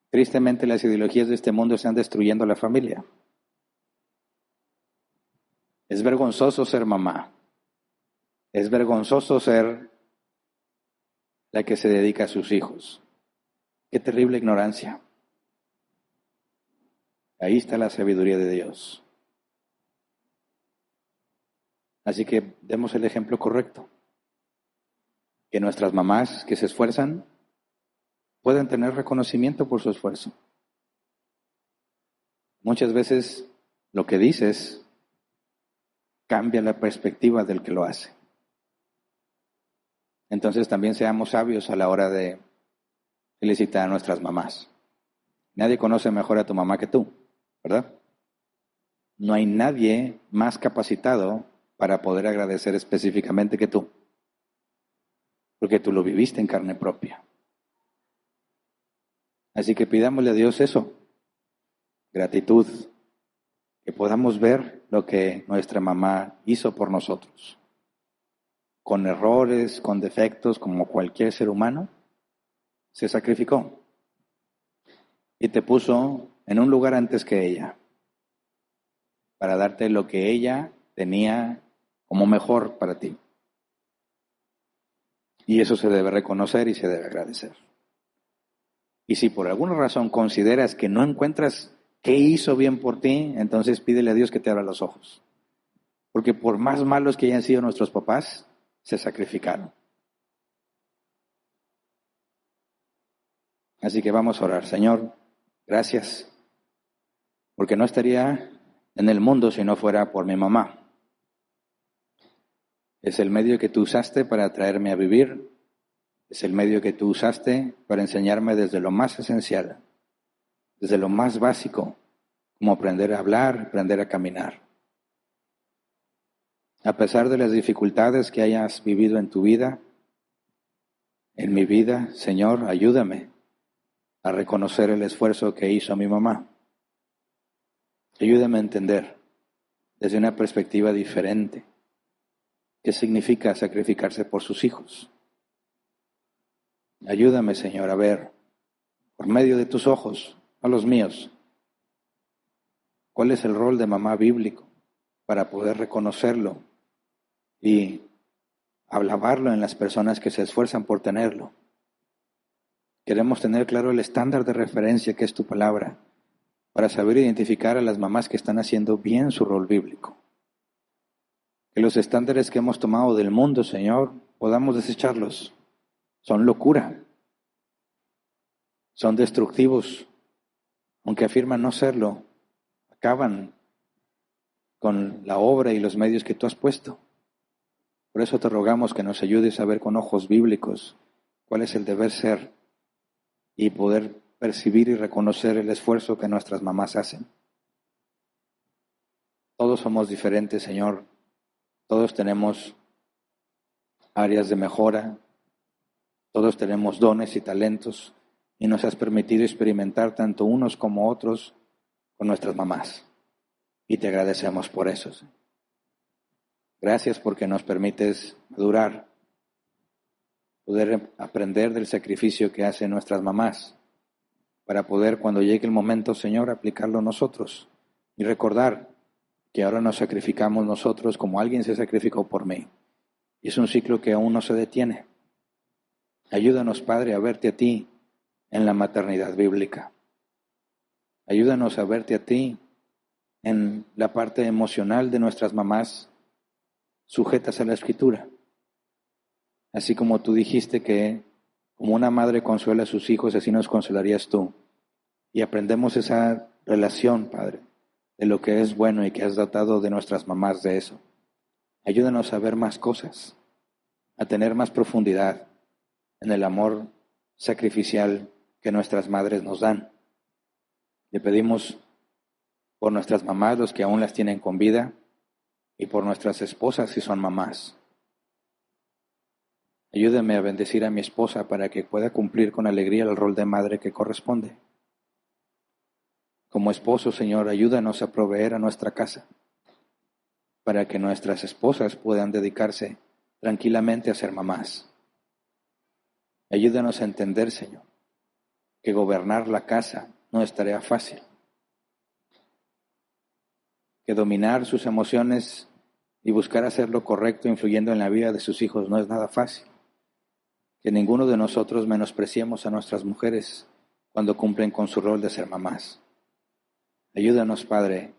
Tristemente, las ideologías de este mundo están destruyendo la familia. Es vergonzoso ser mamá. Es vergonzoso ser la que se dedica a sus hijos. Qué terrible ignorancia. Ahí está la sabiduría de Dios. Así que demos el ejemplo correcto. Que nuestras mamás que se esfuerzan puedan tener reconocimiento por su esfuerzo. Muchas veces lo que dices cambia la perspectiva del que lo hace. Entonces también seamos sabios a la hora de felicitar a nuestras mamás. Nadie conoce mejor a tu mamá que tú, ¿verdad? No hay nadie más capacitado para poder agradecer específicamente que tú, porque tú lo viviste en carne propia. Así que pidámosle a Dios eso, gratitud, que podamos ver lo que nuestra mamá hizo por nosotros. Con errores, con defectos, como cualquier ser humano, se sacrificó y te puso en un lugar antes que ella, para darte lo que ella tenía como mejor para ti. Y eso se debe reconocer y se debe agradecer. Y si por alguna razón consideras que no encuentras qué hizo bien por ti, entonces pídele a Dios que te abra los ojos. Porque por más malos que hayan sido nuestros papás, se sacrificaron. Así que vamos a orar. Señor, gracias, porque no estaría en el mundo si no fuera por mi mamá. Es el medio que tú usaste para traerme a vivir. Es el medio que tú usaste para enseñarme desde lo más esencial, desde lo más básico, como aprender a hablar, aprender a caminar. A pesar de las dificultades que hayas vivido en tu vida, en mi vida, Señor, ayúdame a reconocer el esfuerzo que hizo mi mamá. Ayúdame a entender desde una perspectiva diferente qué significa sacrificarse por sus hijos. Ayúdame, Señor, a ver por medio de tus ojos, a los míos, cuál es el rol de mamá bíblico para poder reconocerlo y alabarlo en las personas que se esfuerzan por tenerlo. Queremos tener claro el estándar de referencia que es tu palabra para saber identificar a las mamás que están haciendo bien su rol bíblico. Que los estándares que hemos tomado del mundo, Señor, podamos desecharlos. Son locura. Son destructivos. Aunque afirman no serlo, acaban con la obra y los medios que tú has puesto. Por eso te rogamos que nos ayudes a ver con ojos bíblicos cuál es el deber ser y poder percibir y reconocer el esfuerzo que nuestras mamás hacen. Todos somos diferentes, Señor. Todos tenemos áreas de mejora. Todos tenemos dones y talentos y nos has permitido experimentar tanto unos como otros con nuestras mamás. Y te agradecemos por eso. Gracias porque nos permites madurar, poder aprender del sacrificio que hacen nuestras mamás, para poder cuando llegue el momento, Señor, aplicarlo nosotros y recordar que ahora nos sacrificamos nosotros como alguien se sacrificó por mí. Y es un ciclo que aún no se detiene. Ayúdanos, Padre, a verte a ti en la maternidad bíblica. Ayúdanos a verte a ti en la parte emocional de nuestras mamás sujetas a la Escritura. Así como tú dijiste que como una madre consuela a sus hijos, así nos consolarías tú. Y aprendemos esa relación, Padre, de lo que es bueno y que has dotado de nuestras mamás de eso. Ayúdanos a ver más cosas, a tener más profundidad en el amor sacrificial que nuestras madres nos dan. Le pedimos por nuestras mamás, los que aún las tienen con vida, y por nuestras esposas si son mamás. Ayúdame a bendecir a mi esposa para que pueda cumplir con alegría el rol de madre que corresponde. Como esposo, Señor, ayúdanos a proveer a nuestra casa para que nuestras esposas puedan dedicarse tranquilamente a ser mamás. Ayúdanos a entender, Señor, que gobernar la casa no es tarea fácil, que dominar sus emociones y buscar hacer lo correcto influyendo en la vida de sus hijos no es nada fácil. Que ninguno de nosotros menospreciemos a nuestras mujeres cuando cumplen con su rol de ser mamás. Ayúdanos, Padre,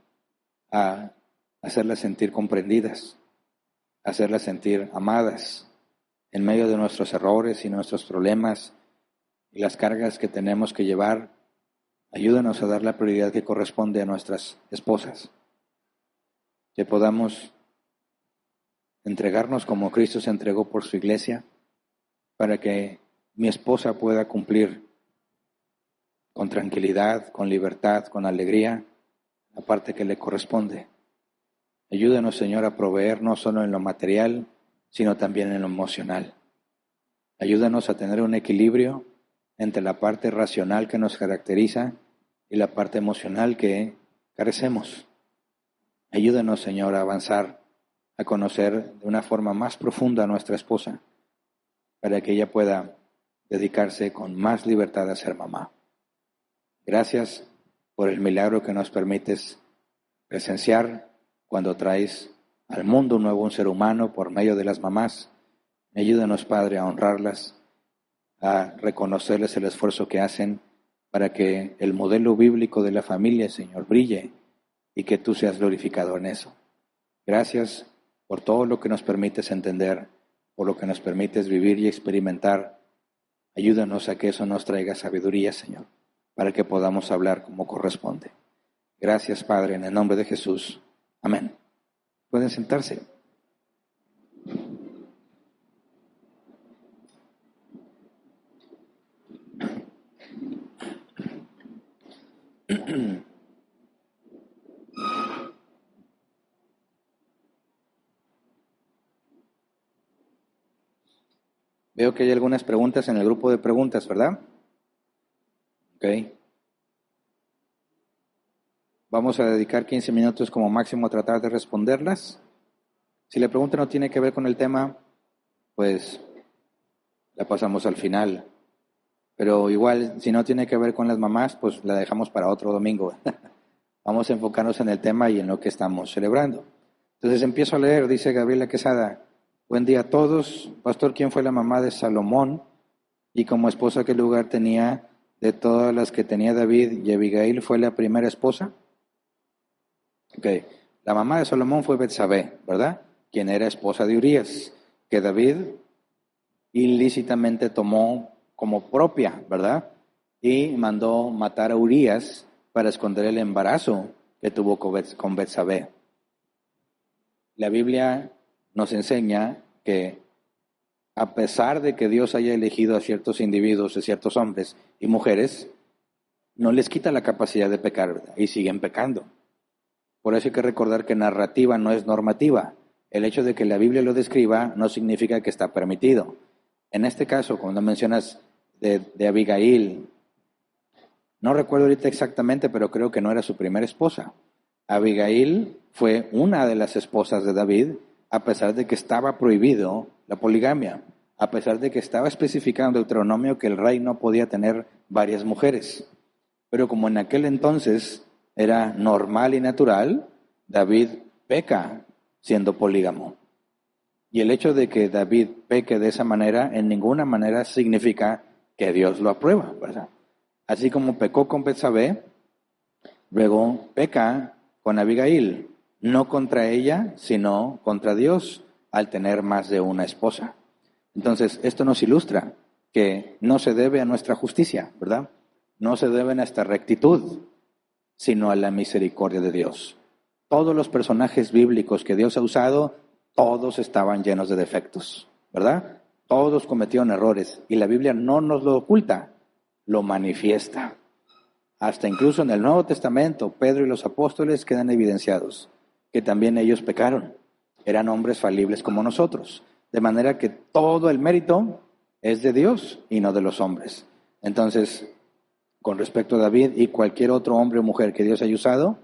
a hacerlas sentir comprendidas, a hacerlas sentir amadas en medio de nuestros errores y nuestros problemas y las cargas que tenemos que llevar. Ayúdanos a dar la prioridad que corresponde a nuestras esposas. Que podamos entregarnos como Cristo se entregó por su iglesia, para que mi esposa pueda cumplir con tranquilidad, con libertad, con alegría, la parte que le corresponde. Ayúdanos, Señor, a proveer no solo en lo material, sino también en lo emocional. Ayúdanos a tener un equilibrio entre la parte racional que nos caracteriza y la parte emocional que carecemos. Ayúdanos, Señor, a avanzar, a conocer de una forma más profunda a nuestra esposa, para que ella pueda dedicarse con más libertad a ser mamá. Gracias por el milagro que nos permites presenciar cuando traes al mundo un nuevo ser humano por medio de las mamás. Ayúdanos, Padre, a honrarlas, a reconocerles el esfuerzo que hacen para que el modelo bíblico de la familia, Señor, brille y que tú seas glorificado en eso. Gracias por todo lo que nos permites entender, por lo que nos permites vivir y experimentar. Ayúdanos a que eso nos traiga sabiduría, Señor, para que podamos hablar como corresponde. Gracias, Padre, en el nombre de Jesús. Amén. Pueden sentarse. Veo que hay algunas preguntas en el grupo de preguntas, ¿verdad? Ok. Vamos a dedicar 15 minutos como máximo a tratar de responderlas. Si la pregunta no tiene que ver con el tema, pues la pasamos al final. Pero igual, si no tiene que ver con las mamás, pues la dejamos para otro domingo. Vamos a enfocarnos en el tema y en lo que estamos celebrando. Entonces empiezo a leer, dice Gabriela Quesada. Buen día a todos. Pastor, ¿quién fue la mamá de Salomón? Y como esposa, ¿qué lugar tenía de todas las que tenía David? ¿Y Abigail fue la primera esposa? Ok. La mamá de Salomón fue Betsabé, ¿verdad? Quien era esposa de Urías, que David ilícitamente tomó como propia, ¿verdad? Y mandó matar a Urías para esconder el embarazo que tuvo con Betsabé. La Biblia nos enseña que a pesar de que Dios haya elegido a ciertos individuos, a ciertos hombres y mujeres, no les quita la capacidad de pecar, ¿verdad? Y siguen pecando. Por eso hay que recordar que narrativa no es normativa. El hecho de que la Biblia lo describa no significa que está permitido. En este caso, cuando mencionas de Abigail, no recuerdo ahorita exactamente, pero creo que no era su primera esposa. Abigail fue una de las esposas de David, a pesar de que estaba prohibido la poligamia, a pesar de que estaba especificado en Deuteronomio que el rey no podía tener varias mujeres. Pero como en aquel entonces era normal y natural, David peca siendo polígamo. Y el hecho de que David peque de esa manera, en ninguna manera significa que Dios lo aprueba, ¿verdad? Así como pecó con Betsabé, luego peca con Abigail, no contra ella, sino contra Dios, al tener más de una esposa. Entonces, esto nos ilustra que no se debe a nuestra justicia, ¿verdad? No se debe a nuestra rectitud, sino a la misericordia de Dios. Todos los personajes bíblicos que Dios ha usado, todos estaban llenos de defectos, ¿verdad? Todos cometieron errores y la Biblia no nos lo oculta, lo manifiesta. Hasta incluso en el Nuevo Testamento, Pedro y los apóstoles quedan evidenciados que también ellos pecaron. Eran hombres falibles como nosotros. De manera que todo el mérito es de Dios y no de los hombres. Entonces, con respecto a David y cualquier otro hombre o mujer que Dios haya usado,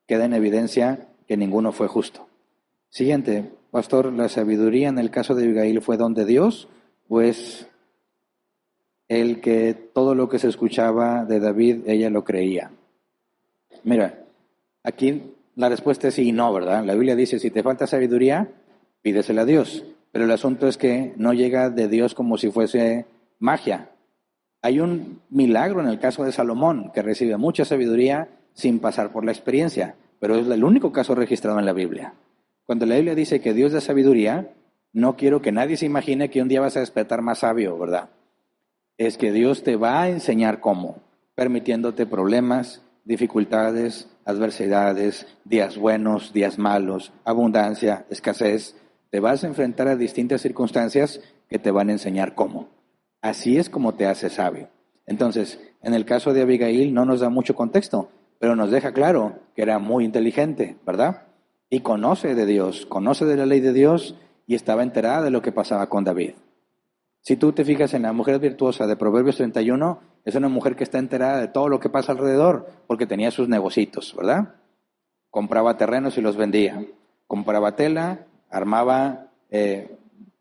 queda en evidencia que ninguno fue justo. Siguiente, pastor, ¿la sabiduría en el caso de Abigail fue don de Dios? Pues el que todo lo que se escuchaba de David, ella lo creía. Mira, aquí la respuesta es sí y no, ¿verdad? La Biblia dice, si te falta sabiduría, pídesela a Dios. Pero el asunto es que no llega de Dios como si fuese magia. Hay un milagro en el caso de Salomón, que recibe mucha sabiduría sin pasar por la experiencia, pero es el único caso registrado en la Biblia. Cuando la Biblia dice que Dios da sabiduría, no quiero que nadie se imagine que un día vas a despertar más sabio, ¿verdad? Es que Dios te va a enseñar cómo, permitiéndote problemas, dificultades, adversidades, días buenos, días malos, abundancia, escasez. Te vas a enfrentar a distintas circunstancias que te van a enseñar cómo. Así es como te hace sabio. Entonces, en el caso de Abigail no nos da mucho contexto, pero nos deja claro que era muy inteligente, ¿verdad? Y conoce de Dios, conoce de la ley de Dios y estaba enterada de lo que pasaba con David. Si tú te fijas en la mujer virtuosa de Proverbios 31, es una mujer que está enterada de todo lo que pasa alrededor, porque tenía sus negocios, ¿verdad? Compraba terrenos y los vendía. Compraba tela, armaba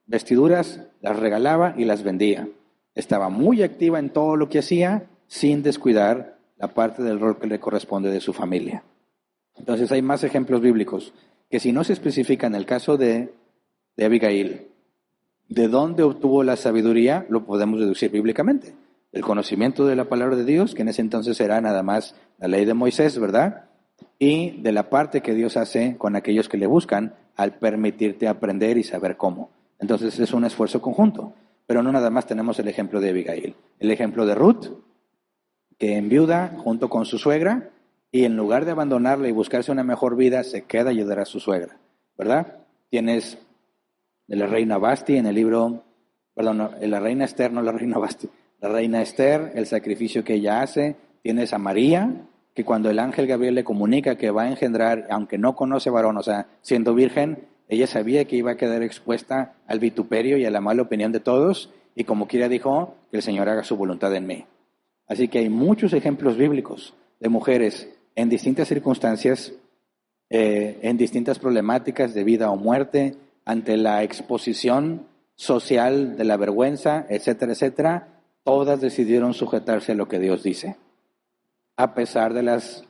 vestiduras, las regalaba y las vendía. Estaba muy activa en todo lo que hacía, sin descuidar la parte del rol que le corresponde de su familia. Entonces hay más ejemplos bíblicos que si no se especifica en el caso de Abigail, ¿de dónde obtuvo la sabiduría? Lo podemos deducir bíblicamente. El conocimiento de la palabra de Dios, que en ese entonces era nada más la ley de Moisés, ¿verdad? Y de la parte que Dios hace con aquellos que le buscan al permitirte aprender y saber cómo. Entonces es un esfuerzo conjunto. Pero no nada más tenemos el ejemplo de Abigail. El ejemplo de Ruth, que enviuda junto con su suegra y en lugar de abandonarla y buscarse una mejor vida, se queda a ayudar a su suegra, ¿verdad? Tienes de la reina Basti en el libro, la reina Esther, no la reina Basti, la reina Esther, el sacrificio que ella hace. Tienes a María, que cuando el ángel Gabriel le comunica que va a engendrar, aunque no conoce varón, o sea, siendo virgen, ella sabía que iba a quedar expuesta al vituperio y a la mala opinión de todos, y como quiera dijo, que el Señor haga su voluntad en mí. Así que hay muchos ejemplos bíblicos de mujeres en distintas circunstancias, en distintas problemáticas de vida o muerte, ante la exposición social de la vergüenza, etcétera, etcétera. Todas decidieron sujetarse a lo que Dios dice, a pesar de las,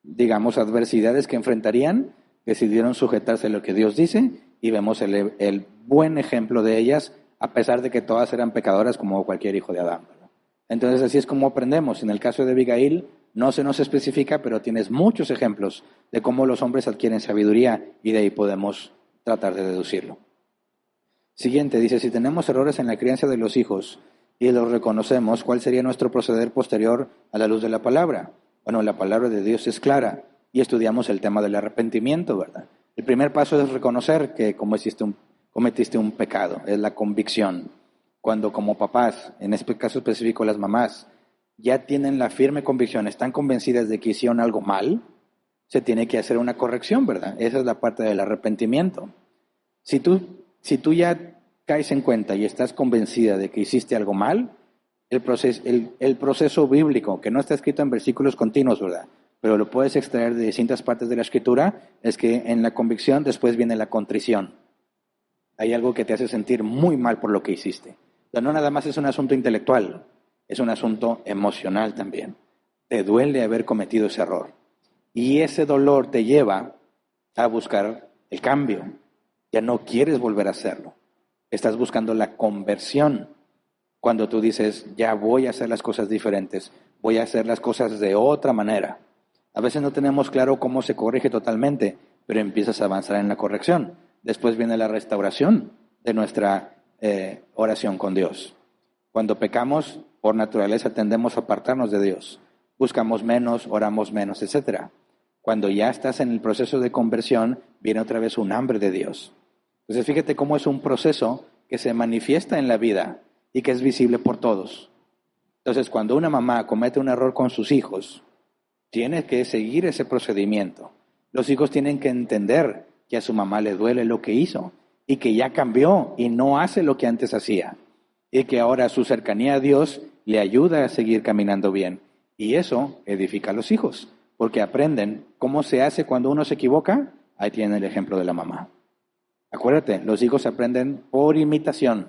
digamos, adversidades que enfrentarían. Decidieron sujetarse a lo que Dios dice y vemos el buen ejemplo de ellas, a pesar de que todas eran pecadoras como cualquier hijo de Adán, ¿verdad? Entonces así es como aprendemos. En el caso de Abigail no se nos especifica, pero tienes muchos ejemplos de cómo los hombres adquieren sabiduría y de ahí podemos tratar de deducirlo. Siguiente, dice, si tenemos errores en la crianza de los hijos y los reconocemos, ¿cuál sería nuestro proceder posterior a la luz de la palabra? Bueno, la palabra de Dios es clara. Y estudiamos el tema del arrepentimiento, ¿verdad? El primer paso es reconocer que cometiste un pecado, es la convicción. Cuando como papás, en este caso específico las mamás, ya tienen la firme convicción, están convencidas de que hicieron algo mal, se tiene que hacer una corrección, ¿verdad? Esa es la parte del arrepentimiento. Si tú ya caes en cuenta y estás convencida de que hiciste algo mal, el proceso bíblico, que no está escrito en versículos continuos, ¿verdad?, pero lo puedes extraer de distintas partes de la Escritura, es que en la convicción después viene la contrición. Hay algo que te hace sentir muy mal por lo que hiciste. O sea, no nada más es un asunto intelectual, es un asunto emocional también. Te duele haber cometido ese error. Y ese dolor te lleva a buscar el cambio. Ya no quieres volver a hacerlo. Estás buscando la conversión. Cuando tú dices, ya voy a hacer las cosas diferentes, voy a hacer las cosas de otra manera. A veces no tenemos claro cómo se corrige totalmente, pero empiezas a avanzar en la corrección. Después viene la restauración de nuestra oración con Dios. Cuando pecamos, por naturaleza tendemos a apartarnos de Dios. Buscamos menos, oramos menos, etc. Cuando ya estás en el proceso de conversión, viene otra vez un hambre de Dios. Entonces fíjate cómo es un proceso que se manifiesta en la vida y que es visible por todos. Entonces cuando una mamá comete un error con sus hijos, tiene que seguir ese procedimiento. Los hijos tienen que entender que a su mamá le duele lo que hizo y que ya cambió y no hace lo que antes hacía. Y que ahora su cercanía a Dios le ayuda a seguir caminando bien. Y eso edifica a los hijos, porque aprenden cómo se hace cuando uno se equivoca. Ahí tienen el ejemplo de la mamá. Acuérdate, los hijos aprenden por imitación.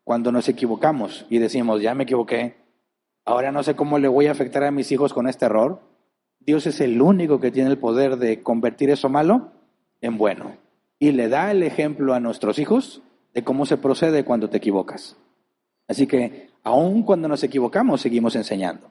Cuando nos equivocamos y decimos, ya me equivoqué, ahora no sé cómo le voy a afectar a mis hijos con este error, Dios es el único que tiene el poder de convertir eso malo en bueno. Y le da el ejemplo a nuestros hijos de cómo se procede cuando te equivocas. Así que, aun cuando nos equivocamos, seguimos enseñando.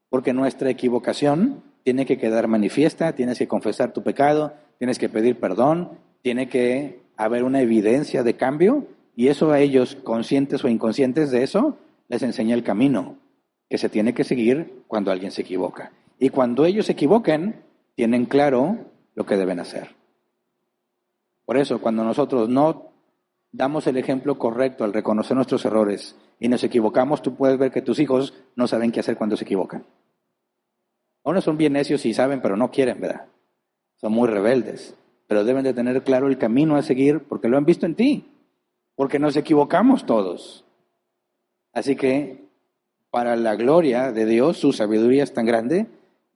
Porque nuestra equivocación tiene que quedar manifiesta, tienes que confesar tu pecado, tienes que pedir perdón, tiene que haber una evidencia de cambio, y eso a ellos, conscientes o inconscientes de eso, les enseña el camino que se tiene que seguir cuando alguien se equivoca. Y cuando ellos se equivoquen, tienen claro lo que deben hacer. Por eso, cuando nosotros no damos el ejemplo correcto al reconocer nuestros errores y nos equivocamos, tú puedes ver que tus hijos no saben qué hacer cuando se equivocan. Unos son bien necios y saben, pero no quieren, ¿verdad? Son muy rebeldes, pero deben de tener claro el camino a seguir porque lo han visto en ti, porque nos equivocamos todos. Así que, para la gloria de Dios, su sabiduría es tan grande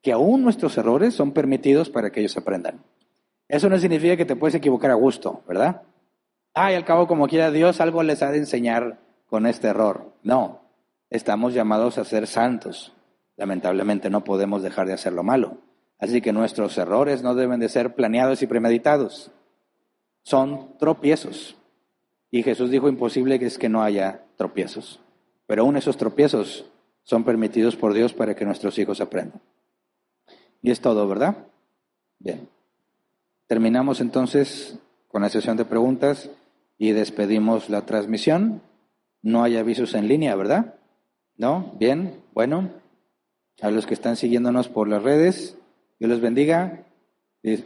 que aún nuestros errores son permitidos para que ellos aprendan. Eso no significa que te puedes equivocar a gusto, ¿verdad? Y al cabo, como quiera Dios, algo les ha de enseñar con este error. No, estamos llamados a ser santos. Lamentablemente no podemos dejar de hacer lo malo. Así que nuestros errores no deben de ser planeados y premeditados. Son tropiezos. Y Jesús dijo, imposible que es que no haya tropiezos. Pero aún esos tropiezos son permitidos por Dios para que nuestros hijos aprendan. Y es todo, ¿verdad? Bien. Terminamos entonces con la sesión de preguntas y despedimos la transmisión. No hay avisos en línea, ¿verdad? ¿No? Bien, bueno. A los que están siguiéndonos por las redes, Dios los bendiga.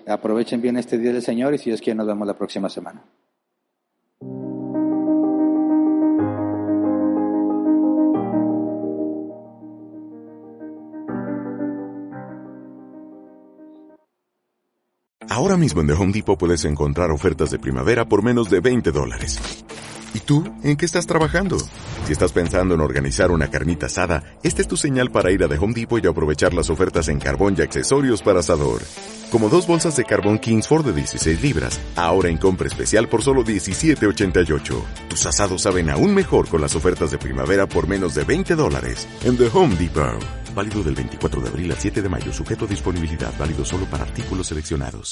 Aprovechen bien este día del Señor y si Dios quiere nos vemos la próxima semana. Ahora mismo en The Home Depot puedes encontrar ofertas de primavera por menos de $20. ¿Y tú? ¿En qué estás trabajando? Si estás pensando en organizar una carnita asada, esta es tu señal para ir a The Home Depot y aprovechar las ofertas en carbón y accesorios para asador. Como 2 bolsas de carbón Kingsford de 16 libras, ahora en compra especial por solo $17.88. Tus asados saben aún mejor con las ofertas de primavera por menos de $20 en The Home Depot. Válido del 24 de abril al 7 de mayo, sujeto a disponibilidad, válido solo para artículos seleccionados.